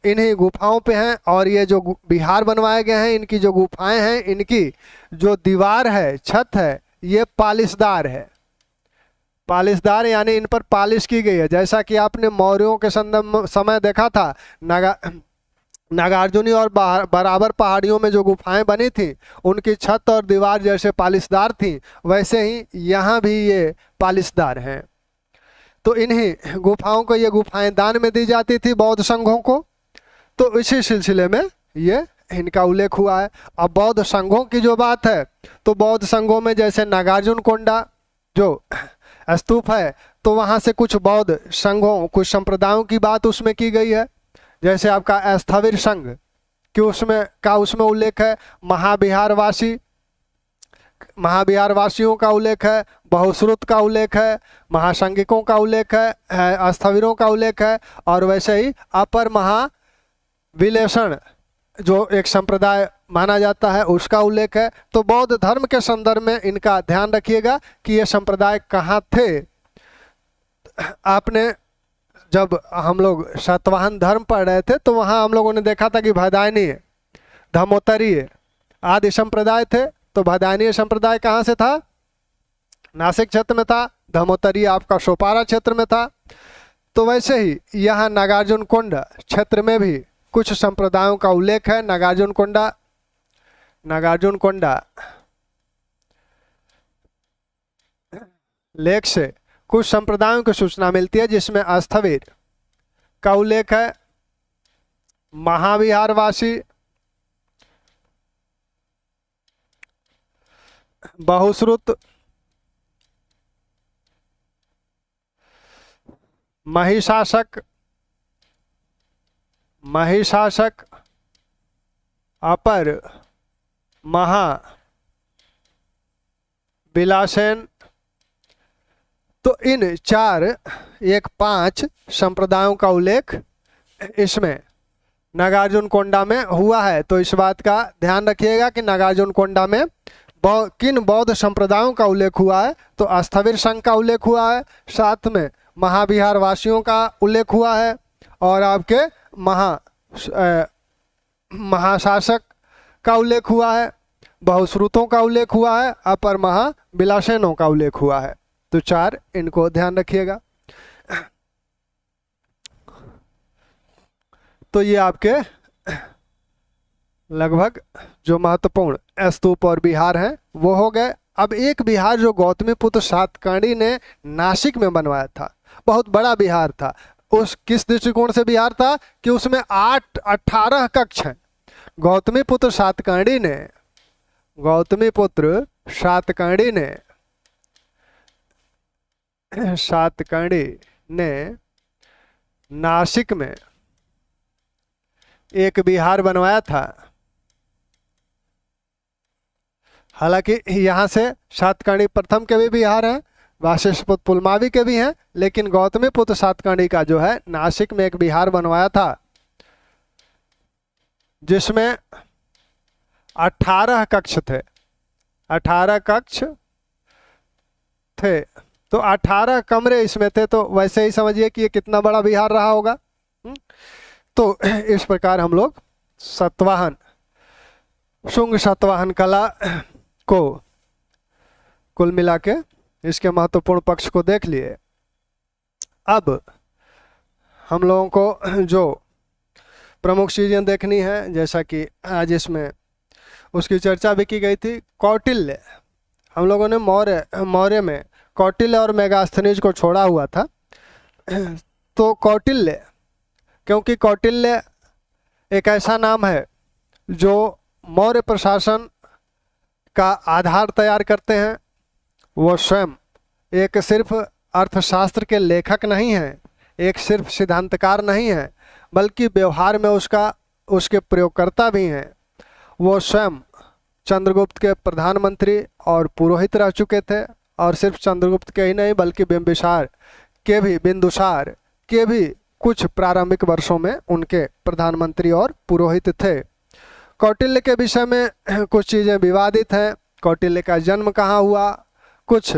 Speaker 1: इन्हीं गुफाओं पे हैं। और ये जो विहार बनवाए गए हैं, इनकी जो गुफाएं हैं, इनकी जो दीवार है, छत है, ये पालिशदार है। पालिशदार यानी इन पर पालिश की गई है। जैसा कि आपने मौर्यों के समय देखा था, नागार्जुनी और बराबर पहाड़ियों में जो गुफाएं बनी थी, उनकी छत और दीवार जैसे पालिशदार थी, वैसे ही यहाँ भी ये पालिशदार हैं। तो इन्हीं गुफाओं को, ये गुफाएं दान में दी जाती थी बौद्ध संघों को। तो इसी सिलसिले में ये इनका उल्लेख हुआ है। अब बौद्ध संघों की जो बात है, तो बौद्ध संघों में जैसे नागार्जुनकोंडा जो स्तूप है, तो वहाँ से कुछ बौद्ध संघों, कुछ संप्रदायों की बात उसमें की गई है। जैसे आपका स्थविर संघ कि उसमें उल्लेख है। महाविहार वासियों का उल्लेख है, बहुश्रुत का उल्लेख है, महासंगिकों का उल्लेख है, स्थविरों का उल्लेख है, और वैसे ही अपर महाविलेषण जो एक संप्रदाय माना जाता है उसका उल्लेख है। तो बौद्ध धर्म के संदर्भ में इनका ध्यान रखिएगा कि ये संप्रदाय कहाँ थे। आपने जब हम लोग सातवाहन धर्म पढ़ रहे थे तो वहाँ हम लोगों ने देखा था कि भदायनीय, धमोत्तरीय आदि संप्रदाय थे। तो भदायनीय संप्रदाय कहाँ से था? नासिक क्षेत्र में था। धमोत्तरीय आपका सोपारा क्षेत्र में था। तो वैसे ही यहाँ नागार्जुनकोंडा क्षेत्र में भी कुछ संप्रदायों का उल्लेख है। नागार्जुनकोंडा लेख से कुछ संप्रदायों की सूचना मिलती है, जिसमें स्थविर का उल्लेख है, महाविहारवासी, बहुश्रुत, महिषासक, अपर महाविलासेन। तो इन 5 संप्रदायों का उल्लेख इसमें नागार्जुनकोंडा में हुआ है। तो इस बात का ध्यान रखिएगा कि नागार्जुनकोंडा में किन बौद्ध संप्रदायों का उल्लेख हुआ है। तो स्थविर संघ का उल्लेख हुआ है, साथ में महाविहार वासियों का उल्लेख हुआ है, और आपके महाशासक का उल्लेख हुआ है, बहुश्रुतों का उल्लेख हुआ है, अपर महाविलासेनों का उल्लेख हुआ है। तो 4 इनको ध्यान रखिएगा। तो ये आपके लगभग जो महत्वपूर्ण स्तूप और विहार हैं वो हो गए। अब एक विहार जो गौतमीपुत्र सातकर्णी ने नासिक में बनवाया था, बहुत बड़ा विहार था। उस किस दृष्टिकोण से विहार था कि उसमें 18 कक्ष हैं। गौतमीपुत्र सातकर्णी ने नासिक में एक विहार बनवाया था। हालांकि यहाँ से सातकर्णी प्रथम के भी विहार हैं, वाशिष्ठपुत्र पुलमावी के भी हैं, लेकिन गौतमीपुत्र सातकर्णी का जो है नासिक में एक विहार बनवाया था, जिसमें 18 कक्ष थे। 18 कक्ष थे, तो 18 कमरे इसमें थे। तो वैसे ही समझिए कि ये कितना बड़ा विहार रहा होगा। तो इस प्रकार हम लोग शुंग सातवाहन कला को कुल मिला के इसके महत्वपूर्ण पक्ष को देख लिए। अब हम लोगों को जो प्रमुख चीजें देखनी है, जैसा कि आज इसमें उसकी चर्चा भी की गई थी। कौटिल्य, हम लोगों ने मौर्य में कौटिल्य और मेगास्थनीज को छोड़ा हुआ था। तो कौटिल्य, क्योंकि कौटिल्य एक ऐसा नाम है जो मौर्य प्रशासन का आधार तैयार करते हैं। वो स्वयं एक सिर्फ अर्थशास्त्र के लेखक नहीं हैं, एक सिर्फ सिद्धांतकार नहीं हैं, बल्कि व्यवहार में उसके प्रयोगकर्ता भी हैं। वो स्वयं चंद्रगुप्त के प्रधानमंत्री और पुरोहित रह चुके थे, और सिर्फ चंद्रगुप्त के ही नहीं बल्कि बिंदुसार के भी कुछ प्रारंभिक वर्षों में उनके प्रधानमंत्री और पुरोहित थे। कौटिल्य के विषय में कुछ चीज़ें विवादित हैं। कौटिल्य का जन्म कहाँ हुआ? कुछ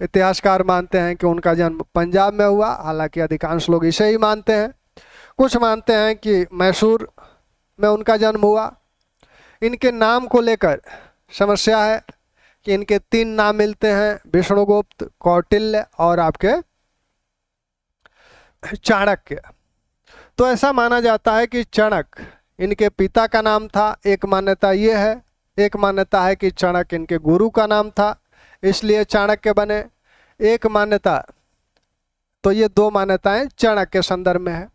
Speaker 1: इतिहासकार मानते हैं कि उनका जन्म पंजाब में हुआ, हालांकि अधिकांश लोग इसे ही मानते हैं। कुछ मानते हैं कि मैसूर में उनका जन्म हुआ। इनके नाम को लेकर समस्या है कि इनके 3 नाम मिलते हैं, विष्णुगुप्त, कौटिल्य और आपके चाणक्य। तो ऐसा माना जाता है कि चाणक्य इनके पिता का नाम था। एक मान्यता ये है, एक मान्यता है कि चाणक्य इनके गुरु का नाम था, इसलिए चाणक्य बने। एक मान्यता, तो ये 2 मान्यताएं चाणक्य के संदर्भ में है।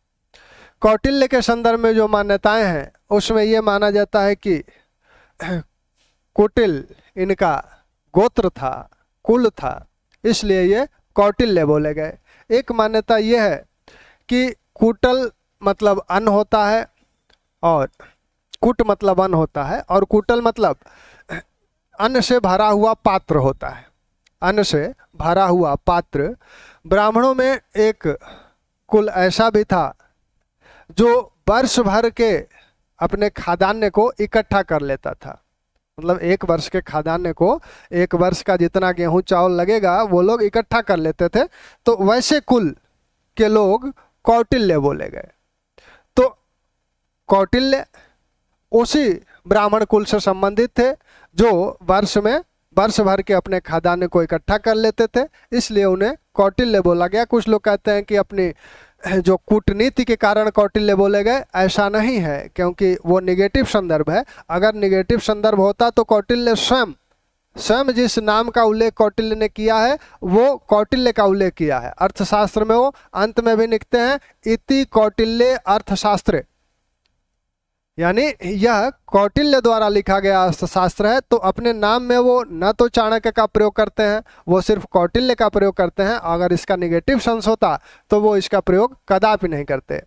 Speaker 1: कौटिल्य के संदर्भ में जो मान्यताएं हैं उसमें ये माना जाता है कि कुटिल इनका गोत्र था, कुल था, इसलिए ये कौटिल्य बोले गए। एक मान्यता ये है कि कुटल मतलब अन्न होता है और कुट मतलब अन्न होता है और कुटल मतलब अन्न से भरा हुआ पात्र होता है, अन्न से भरा हुआ पात्र। ब्राह्मणों में एक कुल ऐसा भी था जो वर्ष भर के अपने खाद्यान्न को इकट्ठा कर लेता था, मतलब एक वर्ष के खाद्यान्न को, एक वर्ष का जितना गेहूं चावल लगेगा वो लोग इकट्ठा कर लेते थे। तो वैसे कुल के लोग कौटिल्य बोले गए। तो कौटिल्य उसी ब्राह्मण कुल से संबंधित थे जो वर्ष भर के अपने खाद्यान्न को इकट्ठा कर लेते थे, इसलिए उन्हें कौटिल्य बोला गया। कुछ लोग कहते हैं कि अपनी जो कूटनीति के कारण कौटिल्य बोले गए, ऐसा नहीं है, क्योंकि वो निगेटिव संदर्भ है। अगर निगेटिव संदर्भ होता तो कौटिल्य स्वयं जिस नाम का उल्लेख कौटिल्य ने किया है वो कौटिल्य का उल्लेख किया है। अर्थशास्त्र में वो अंत में भी लिखते हैं इति कौटिल्य अर्थशास्त्र, यानी यह कौटिल्य द्वारा लिखा गया अर्थशास्त्र है। तो अपने नाम में वो न तो चाणक्य का प्रयोग करते हैं, वो सिर्फ कौटिल्य का प्रयोग करते हैं। अगर इसका निगेटिव सेंस होता तो वो इसका प्रयोग कदापि नहीं करते।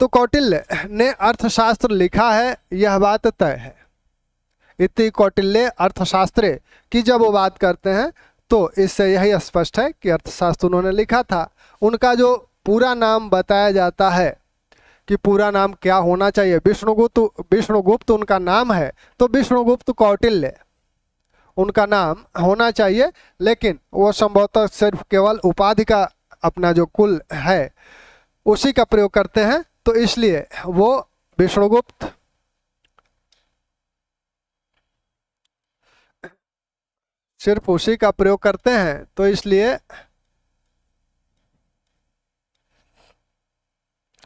Speaker 1: तो कौटिल्य ने अर्थशास्त्र लिखा है, यह बात तय है। इति कौटिल्य अर्थशास्त्र की जब वो बात करते हैं तो इससे यही स्पष्ट है कि अर्थशास्त्र उन्होंने लिखा था। उनका जो पूरा नाम बताया जाता है कि पूरा नाम क्या होना चाहिए, विष्णुगुप्त उनका नाम है, तो विष्णुगुप्त कौटिल्य उनका नाम होना चाहिए। लेकिन वो संभवतः सिर्फ केवल उपाधि का अपना जो कुल है उसी का प्रयोग करते हैं, तो इसलिए वो विष्णुगुप्त सिर्फ उसी का प्रयोग करते हैं, तो इसलिए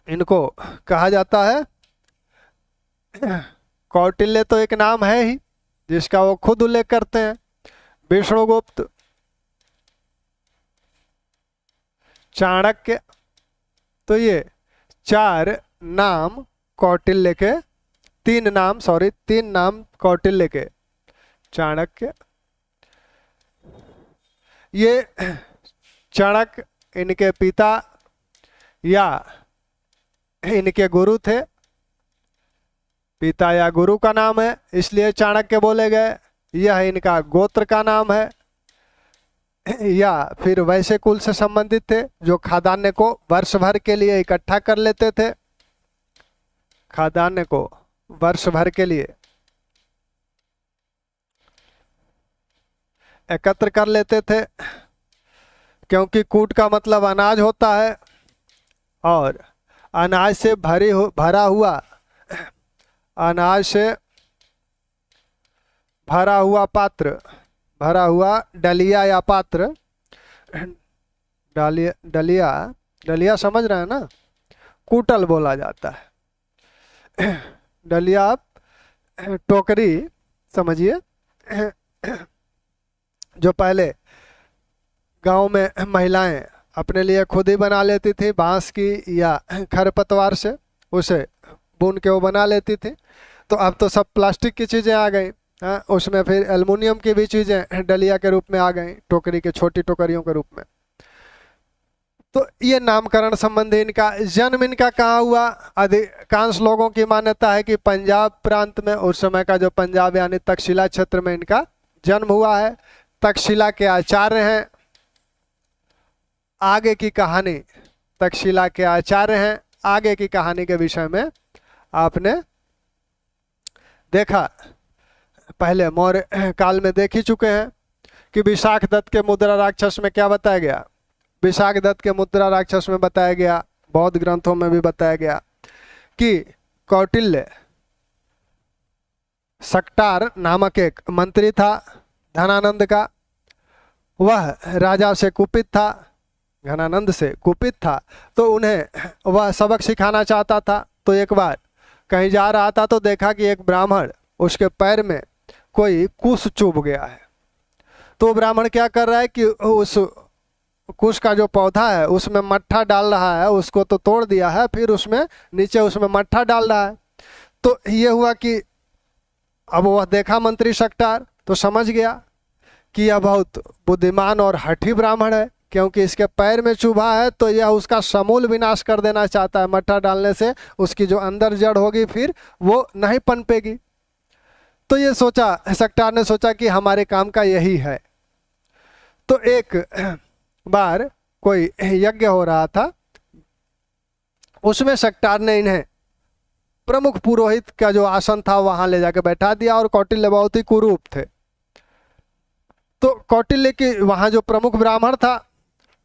Speaker 1: इनको कहा जाता है। कौटिल्य तो एक नाम है ही जिसका वो खुद उल्लेख करते हैं। विष्णुगुप्त, चाणक्य, तो ये चार नाम कौटिल्य के, तीन नाम कौटिल्य के। चाणक्य, ये चाणक्य इनके पिता या इनके गुरु थे, पिता या गुरु का नाम है इसलिए चाणक्य बोले गए। यह इनका गोत्र का नाम है, या फिर वैसे कुल से संबंधित थे जो खाद्यान्न को वर्ष भर के लिए इकट्ठा कर लेते थे, खाद्यान्न को वर्ष भर के लिए एकत्र कर लेते थे, क्योंकि कूट का मतलब अनाज होता है और अनाज से अनाज से भरा हुआ पात्र, भरा हुआ डलिया या पात्र, डलिया समझ रहे हैं ना, कुटल बोला जाता है। डलिया टोकरी समझिए, जो पहले गांव में महिलाएं अपने लिए खुद ही बना लेती थी, बांस की या खरपतवार से उसे बुन के वो बना लेती थी। तो अब तो सब प्लास्टिक की चीज़ें आ गई, उसमें फिर एल्युमिनियम की भी चीज़ें डलिया के रूप में आ गई, टोकरी के छोटी टोकरियों के रूप में। तो ये नामकरण संबंधी इनका जन्म इनका कहाँ हुआ? अधिकांश लोगों की मान्यता है कि पंजाब प्रांत में, उस समय का जो पंजाब यानी तक्षशिला क्षेत्र में इनका जन्म हुआ है। तक्षशिला के आचार्य हैं। आगे की कहानी, तक्षशिला के आचार्य हैं, आगे की कहानी के विषय में आपने देखा, पहले मौर्य काल में देख ही चुके हैं कि विशाख दत्त के मुद्रा राक्षस में क्या बताया गया। विशाख दत्त के मुद्रा राक्षस में बताया गया, बौद्ध ग्रंथों में भी बताया गया कि कौटिल्य सक्टार नामक एक मंत्री था धनानंद का। वह राजा से कुपित था, घनानंद से कुपित था, तो उन्हें वह सबक सिखाना चाहता था। तो एक बार कहीं जा रहा था तो देखा कि एक ब्राह्मण, उसके पैर में कोई कुश चुभ गया है। तो ब्राह्मण क्या कर रहा है कि उस कुश का जो पौधा है उसमें मट्ठा डाल रहा है, उसको तो तोड़ दिया है, फिर उसमें नीचे उसमें मट्ठा डाल रहा है। तो ये हुआ कि अब वह देखा मंत्री शकटार तो समझ गया कि यह बहुत बुद्धिमान और हठी ब्राह्मण है, क्योंकि इसके पैर में चुभा है तो यह उसका समूल विनाश कर देना चाहता है। मट्ठा डालने से उसकी जो अंदर जड़ होगी फिर वो नहीं पनपेगी। तो ये सोचा, शकटार ने सोचा कि हमारे काम का यही है। तो एक बार कोई यज्ञ हो रहा था, उसमें शकटार ने इन्हें प्रमुख पुरोहित का जो आसन था वहां ले जाकर बैठा दिया, और कौटिल्य बहुत ही कुरूप थे। तो कौटिल्य की वहां जो प्रमुख ब्राह्मण था,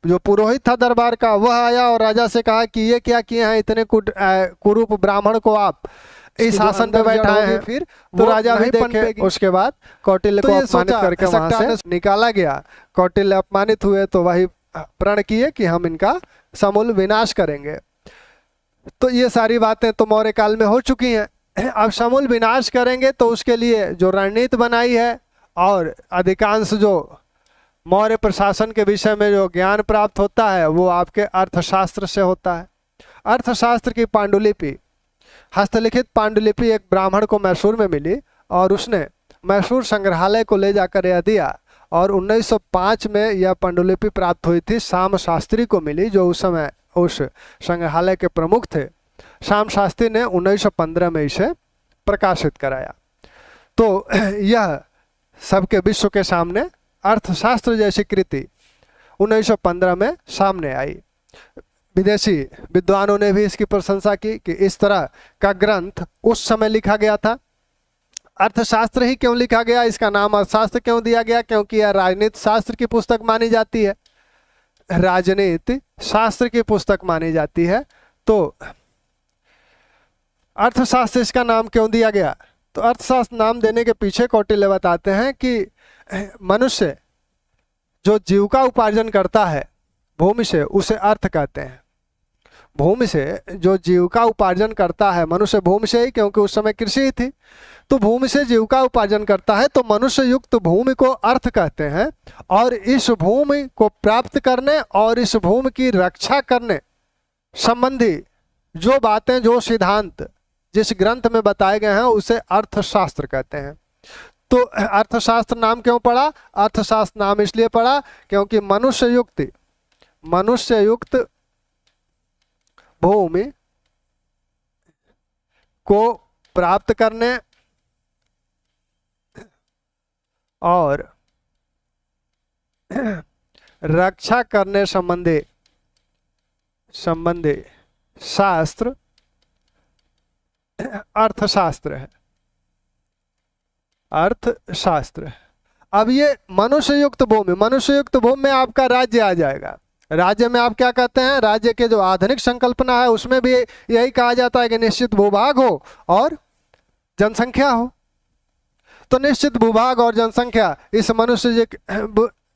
Speaker 1: जो पुरोहित था दरबार का, वह आया और राजा से कहा कि ये क्या किए हैं, इतने कुरूप ब्राह्मण को आप इस आसन पे बैठाए हैं। फिर तो राजा भी देखे। उसके बाद कौटिल्य को अपमानित करके वहां से निकाला गया। कौटिल्य अपमानित हुए तो वही प्रण किए कि हम इनका समूल विनाश करेंगे। तो ये सारी बातें तो मौर्य काल में हो चुकी हैं। अब समूल विनाश करेंगे तो उसके लिए जो रणनीति बनाई है, और अधिकांश जो मौर्य प्रशासन के विषय में जो ज्ञान प्राप्त होता है वो आपके अर्थशास्त्र से होता है। अर्थशास्त्र की पांडुलिपि, हस्तलिखित पांडुलिपि एक ब्राह्मण को मैसूर में मिली, और उसने मैसूर संग्रहालय को ले जाकर यह दिया, और 1905 में यह पांडुलिपि प्राप्त हुई थी। श्याम शास्त्री को मिली, जो उस समय उस संग्रहालय के प्रमुख थे। श्याम शास्त्री ने 1915 में इसे प्रकाशित कराया। तो यह सबके विश्व के सामने अर्थशास्त्र जैसी कृति 1915 में सामने आई। विदेशी विद्वानों ने भी इसकी प्रशंसा की कि इस तरह का ग्रंथ उस समय लिखा गया था। अर्थशास्त्र ही क्यों लिखा गया, इसका नाम अर्थशास्त्र क्यों दिया गया, क्योंकि यह राजनीति शास्त्र की पुस्तक मानी जाती है, राजनीति शास्त्र की पुस्तक मानी जाती है। तो अर्थशास्त्र इसका नाम क्यों दिया गया, तो अर्थशास्त्र नाम देने के पीछे कौटिल्य बताते हैं कि मनुष्य जो जीविका उपार्जन करता है भूमि से, उसे अर्थ कहते हैं। भूमि से जो जीविका उपार्जन करता है, मनुष्य भूमि से ही, क्योंकि उस समय कृषि ही थी, तो भूमि से जीविका उपार्जन करता है, तो मनुष्य युक्त भूमि को अर्थ कहते हैं। और इस भूमि को प्राप्त करने और इस भूमि की रक्षा करने संबंधी जो बातें, जो सिद्धांत जिस ग्रंथ में बताए गए हैं उसे अर्थशास्त्र कहते हैं। तो अर्थशास्त्र नाम क्यों पड़ा, अर्थशास्त्र नाम इसलिए पड़ा क्योंकि मनुष्य युक्त भूमि को प्राप्त करने और रक्षा करने संबंधी शास्त्र अर्थशास्त्र है। अर्थशास्त्र है। अब ये मनुष्य युक्त भूमि में आपका राज्य आ जाएगा। राज्य में आप क्या कहते हैं, राज्य के जो आधुनिक संकल्पना है उसमें भी यही कहा जाता है कि निश्चित भूभाग हो और जनसंख्या हो। तो निश्चित भूभाग और जनसंख्या इस मनुष्य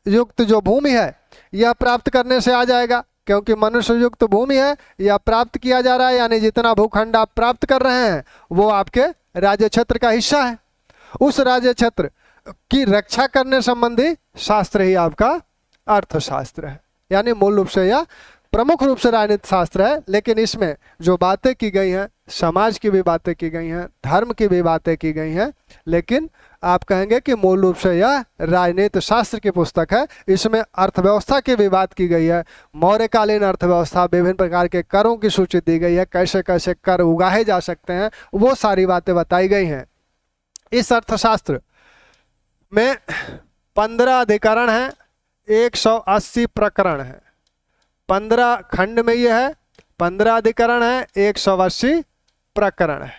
Speaker 1: युक्त जो भूमि है यह प्राप्त करने से आ जाएगा, क्योंकि मनुष्य युक्त भूमि है, यह प्राप्त किया जा रहा है। यानी जितना भूखंड आप प्राप्त कर रहे हैं वो आपके राज्य क्षेत्र का हिस्सा है। उस राज्य क्षेत्र की रक्षा करने संबंधी शास्त्र ही आपका अर्थशास्त्र है। यानी मूल रूप से यह प्रमुख रूप से राजनीति शास्त्र है, लेकिन इसमें जो बातें की गई हैं, समाज की भी बातें की गई हैं, धर्म की भी बातें की गई हैं, लेकिन आप कहेंगे कि मूल रूप से यह राजनीति शास्त्र की पुस्तक है। इसमें अर्थव्यवस्था की भी बात की गई है। मौर्यकालीन अर्थव्यवस्था, विभिन्न प्रकार के करों की सूची दी गई है, कैसे कैसे कर उगाए जा सकते हैं, वो सारी बातें बताई गई हैं। इस अर्थशास्त्र में 15 अधिकरण हैं, 180 प्रकरण हैं। 15 खंड में यह है, 15 अधिकरण है, 180 प्रकरण है।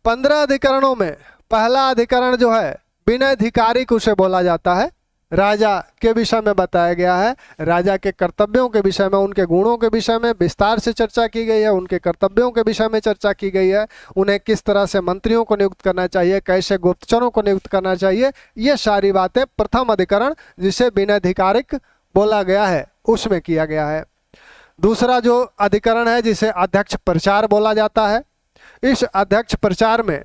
Speaker 1: 15 अधिकरणों में पहला अधिकरण जो है विनयाधिकारिक उसे बोला जाता है। राजा के विषय में बताया गया है, राजा के कर्तव्यों के विषय में, उनके गुणों के विषय में विस्तार से चर्चा की गई है, उनके कर्तव्यों के विषय में चर्चा की गई है, उन्हें किस तरह से मंत्रियों को नियुक्त करना चाहिए, कैसे गुप्तचरों को नियुक्त करना चाहिए, ये सारी बातें प्रथम अधिकरण जिसे विनयाधिकारिक बोला गया है उसमें किया गया है। दूसरा जो अधिकरण है जिसे अध्यक्ष प्रचार बोला जाता है, इस अध्यक्ष प्रचार में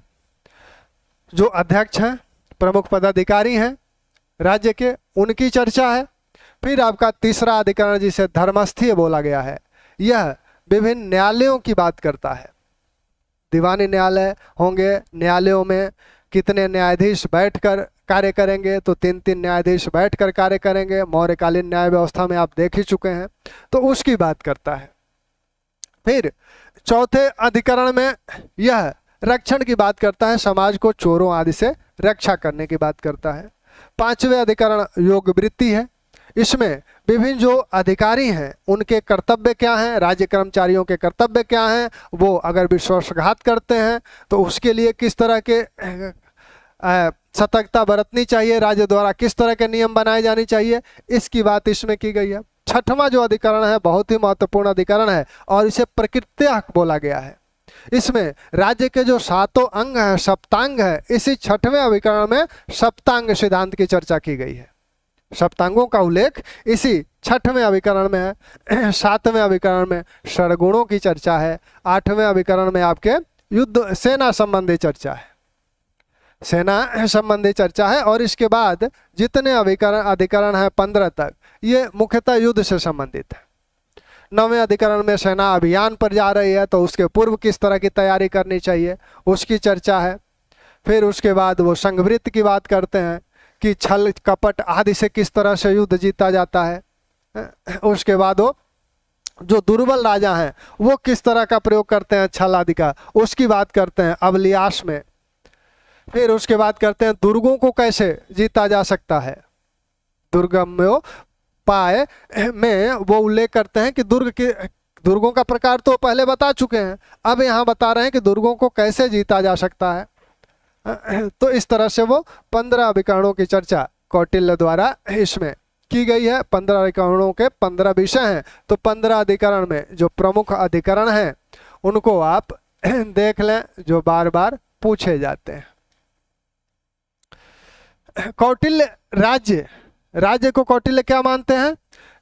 Speaker 1: जो अध्यक्ष हैं, प्रमुख पदाधिकारी हैं, राज्य के, उनकी चर्चा है। फिर आपका तीसरा अधिकरण जिसे धर्मस्थीय बोला गया है, यह विभिन्न न्यायालयों की बात करता है। दीवानी न्यायालय होंगे, न्यायालयों में कितने न्यायाधीश बैठकर कार्य करेंगे, तो 3-3 न्यायाधीश बैठकर कार्य करेंगे। मौर्यकालीन न्याय व्यवस्था में आप देख ही चुके हैं, तो उसकी बात करता है। फिर चौथे अधिकरण में यह रक्षण की बात करता है, समाज को चोरों आदि से रक्षा करने की बात करता है। पांचवें अधिकरण योग वृत्ति है। इसमें विभिन्न जो अधिकारी हैं उनके कर्तव्य क्या हैं, राज्य कर्मचारियों के कर्तव्य क्या हैं, वो अगर विश्वासघात करते हैं तो उसके लिए किस तरह के सतर्कता बरतनी चाहिए, राज्य द्वारा किस तरह के नियम बनाए जाने चाहिए, इसकी बात इसमें की गई है। छठवां जो अधिकरण है बहुत ही महत्वपूर्ण अधिकरण है और इसे प्रकृत्याह बोला गया है। इसमें राज्य के जो 7 अंग हैं, सप्तांग है, इसी छठवें अधिकरण में सप्तांग सिद्धांत की चर्चा की गई है। सप्तांगों का उल्लेख इसी छठवें अभिकरण में है। 7वें अभिकरण में षडगुणों की चर्चा है। 8वें अभिकरण में आपके युद्ध सेना संबंधी चर्चा है, सेना संबंधी चर्चा है। और इसके बाद जितने अधिकरण है 15 तक, ये मुख्यतः युद्ध से संबंधित है। 9वें अधिकरण में सेना अभियान पर जा रही है तो उसके पूर्व किस तरह की तैयारी करनी चाहिए, उसकी चर्चा है। फिर उसके बाद वो संघवृत्त की बात करते हैं कि छल कपट आदि से किस तरह से युद्ध जीता जाता है। उसके बाद वो जो दुर्बल राजा हैं वो किस तरह का प्रयोग करते हैं छल आदि का, उसकी बात करते हैं अवलियास में। फिर उसके बाद करते हैं दुर्गों को कैसे जीता जा सकता है। दुर्गम्यो पाए में वो उल्लेख करते हैं कि दुर्गों का प्रकार तो पहले बता चुके हैं, अब यहाँ बता रहे हैं कि दुर्गों को कैसे जीता जा सकता है। तो इस तरह से वो 15 अभिकरणों की चर्चा कौटिल्य द्वारा इसमें की गई है। 15 अधिकरणों के 15 विषय हैं, तो 15 अधिकरण में जो प्रमुख अधिकरण हैं उनको आप देख लें जो बार बार पूछे जाते हैं। कौटिल्य राज्य को कौटिल्य क्या मानते हैं,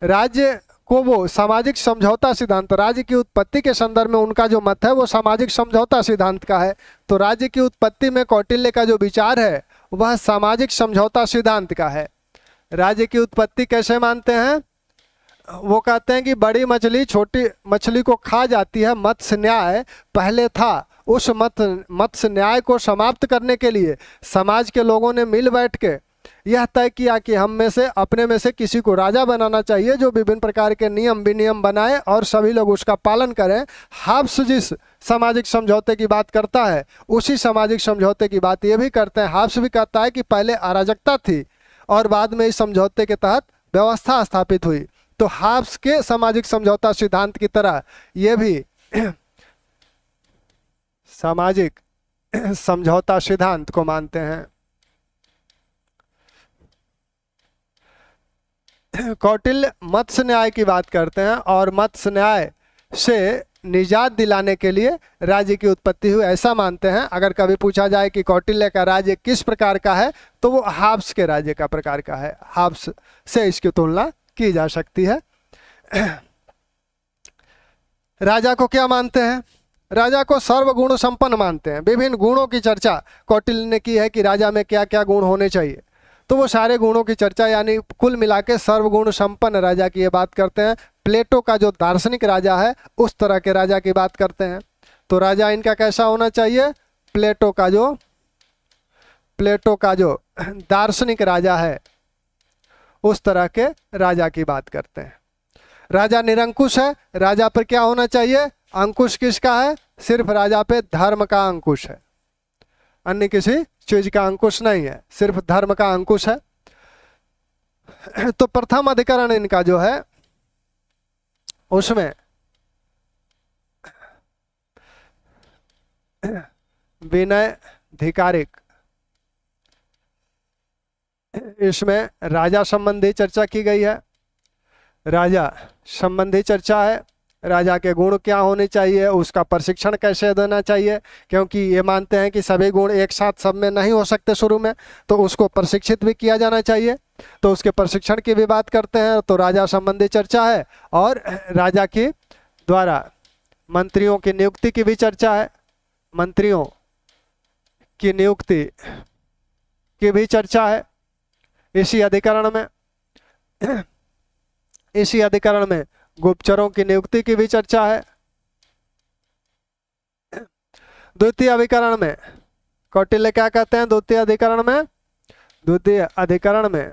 Speaker 1: राज्य को वो सामाजिक समझौता सिद्धांत, राज्य की उत्पत्ति के संदर्भ में उनका जो मत है वो सामाजिक समझौता सिद्धांत का है। तो राज्य की उत्पत्ति में कौटिल्य का जो विचार है वह सामाजिक समझौता सिद्धांत का है। राज्य की उत्पत्ति कैसे मानते हैं, वो कहते हैं कि बड़ी मछली छोटी मछली को खा जाती है, मत्स्य न्याय पहले था। उस मत्स्य न्याय को समाप्त करने के लिए समाज के लोगों ने मिल बैठ के यह तय किया कि हम में से अपने में से किसी को राजा बनाना चाहिए जो विभिन्न प्रकार के नियम विनियम बनाए और सभी लोग उसका पालन करें। हाब्स जिस सामाजिक समझौते की बात करता है उसी सामाजिक समझौते की बात ये भी करते हैं। हाब्स भी कहता है कि पहले अराजकता थी और बाद में इस समझौते के तहत व्यवस्था स्थापित हुई। तो हाब्स के सामाजिक समझौता सिद्धांत की तरह ये भी सामाजिक समझौता सिद्धांत को मानते हैं। कौटिल्य मत्स्य न्याय की बात करते हैं और मत्स्य न्याय से निजात दिलाने के लिए राज्य की उत्पत्ति हुई ऐसा मानते हैं। अगर कभी पूछा जाए कि कौटिल्य का राज्य किस प्रकार का है तो वो हाब्स के राज्य का प्रकार का है, हाब्स से इसकी तुलना की जा सकती है। राजा को क्या मानते हैं, राजा को सर्वगुण संपन्न मानते हैं। विभिन्न गुणों की चर्चा कौटिल्य ने की है कि राजा में क्या क्या गुण होने चाहिए, तो वो सारे गुणों की चर्चा यानी कुल मिला के सर्वगुण संपन्न राजा की ये बात करते हैं। प्लेटो का जो दार्शनिक राजा है उस तरह के राजा की बात करते हैं। तो राजा इनका कैसा होना चाहिए, प्लेटो का जो दार्शनिक राजा है उस तरह के राजा की बात करते हैं। राजा निरंकुश है, राजा पर क्या होना चाहिए, अंकुश किसका है, सिर्फ राजा पे धर्म का अंकुश है, अन्य किसी चीज का अंकुश नहीं है, सिर्फ धर्म का अंकुश है। तो प्रथम अधिकरण इनका जो है उसमें विनय धिकारिक, इसमें राजा संबंधी चर्चा की गई है। राजा संबंधी चर्चा है, राजा के गुण क्या होने चाहिए, उसका प्रशिक्षण कैसे देना चाहिए, क्योंकि ये मानते हैं कि सभी गुण एक साथ सब में नहीं हो सकते शुरू में, तो उसको प्रशिक्षित भी किया जाना चाहिए। तो उसके प्रशिक्षण की भी बात करते हैं। तो राजा संबंधी चर्चा है और राजा के द्वारा मंत्रियों की नियुक्ति की भी चर्चा है, मंत्रियों की नियुक्ति की भी चर्चा है। इसी अधिकरण में इसी अधिकरण में गुप्तचरों की नियुक्ति की भी चर्चा है। द्वितीय अधिकरण में कौटिल्य क्या कहते हैं? द्वितीय अधिकरण में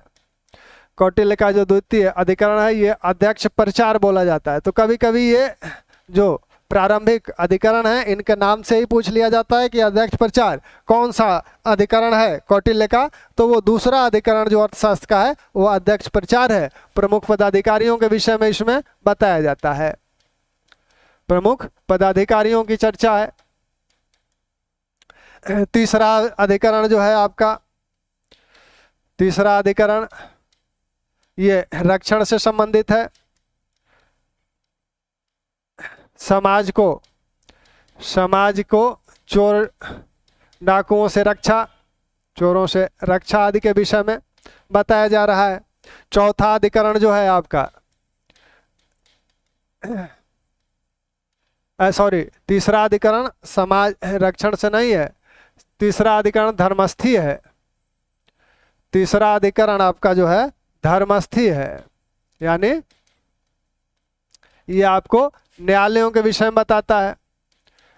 Speaker 1: कौटिल्य का जो द्वितीय अधिकरण है ये अध्यक्ष प्रचार बोला जाता है। तो कभी कभी ये जो प्रारंभिक अधिकरण है इनके नाम से ही पूछ लिया जाता है कि अध्यक्ष प्रचार कौन सा अधिकरण है कौटिल्य का, तो वो दूसरा अधिकरण जो अर्थशास्त्र का है वो अध्यक्ष प्रचार है। प्रमुख पदाधिकारियों के विषय में इसमें बताया जाता है, प्रमुख पदाधिकारियों की चर्चा है। तीसरा अधिकरण जो है आपका, तीसरा अधिकरण ये रक्षण से संबंधित है। समाज को चोर डाकुओं से रक्षा, चोरों से रक्षा आदि के विषय में बताया जा रहा है। चौथा अधिकरण जो है आपका तीसरा अधिकरण समाज रक्षण से नहीं है, तीसरा अधिकरण धर्मस्थी है। तीसरा अधिकरण आपका जो है धर्मस्थी है, यानी ये आपको न्यायालयों के विषय में बताता है,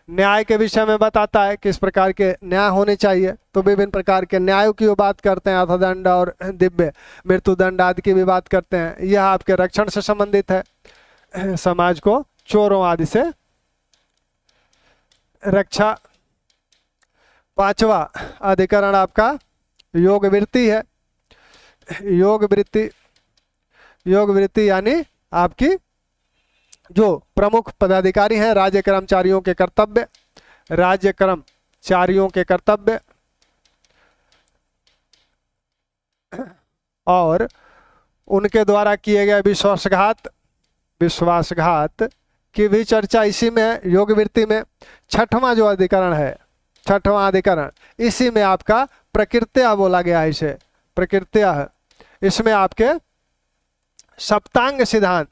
Speaker 1: न्याय के विषय में बताता है किस प्रकार के न्याय होने चाहिए। तो विभिन्न प्रकार के न्यायों की वो बात करते हैं, अर्थदंड और दिव्य मृत्युदंड आदि की भी बात करते हैं। यह आपके रक्षण से संबंधित है, समाज को चोरों आदि से रक्षा। पांचवा अधिकरण आपका योग वृत्ति है। योग वृत्ति यानी आपकी जो प्रमुख पदाधिकारी हैं राज्य कर्मचारियों के कर्तव्य और उनके द्वारा किए गए विश्वासघात की भी चर्चा इसी में है, योग वृत्ति में। छठवां जो अधिकरण है, छठवां अधिकरण, इसी में आपका प्रकृत्या बोला गया है। इसे प्रकृत्या, इसमें आपके सप्तांग सिद्धांत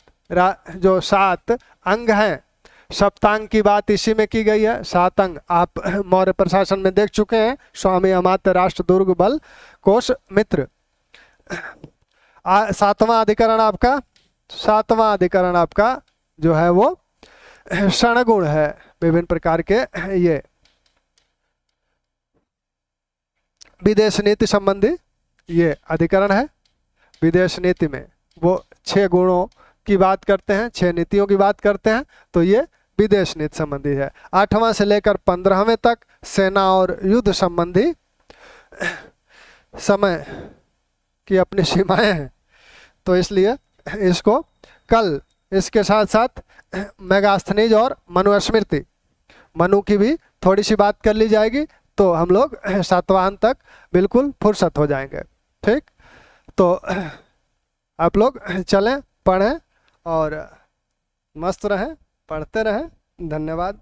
Speaker 1: जो 7 अंग हैं, सप्तांग की बात इसी में की गई है। 7 अंग आप मौर्य प्रशासन में देख चुके हैं, स्वामी अमात्य राष्ट्र दुर्ग बल कोश मित्र। सातवां अधिकरण आपका जो है वो क्षणगुण है, विभिन्न प्रकार के ये विदेश नीति संबंधी ये अधिकरण है। विदेश नीति में वो 6 गुणों की बात करते हैं, 6 नीतियों की बात करते हैं, तो ये विदेश नीति संबंधी है। 8वां से लेकर 15वें तक सेना और युद्ध संबंधी समय की अपनी सीमाएं हैं, तो इसलिए इसको कल इसके साथ साथ मेगास्थनीज और मनुस्मृति, मनु की भी थोड़ी सी बात कर ली जाएगी, तो हम लोग सातवाहन तक बिल्कुल फुर्सत हो जाएंगे। ठीक, तो आप लोग चलें, पढ़ें और मस्त रहें, पढ़ते रहें। धन्यवाद।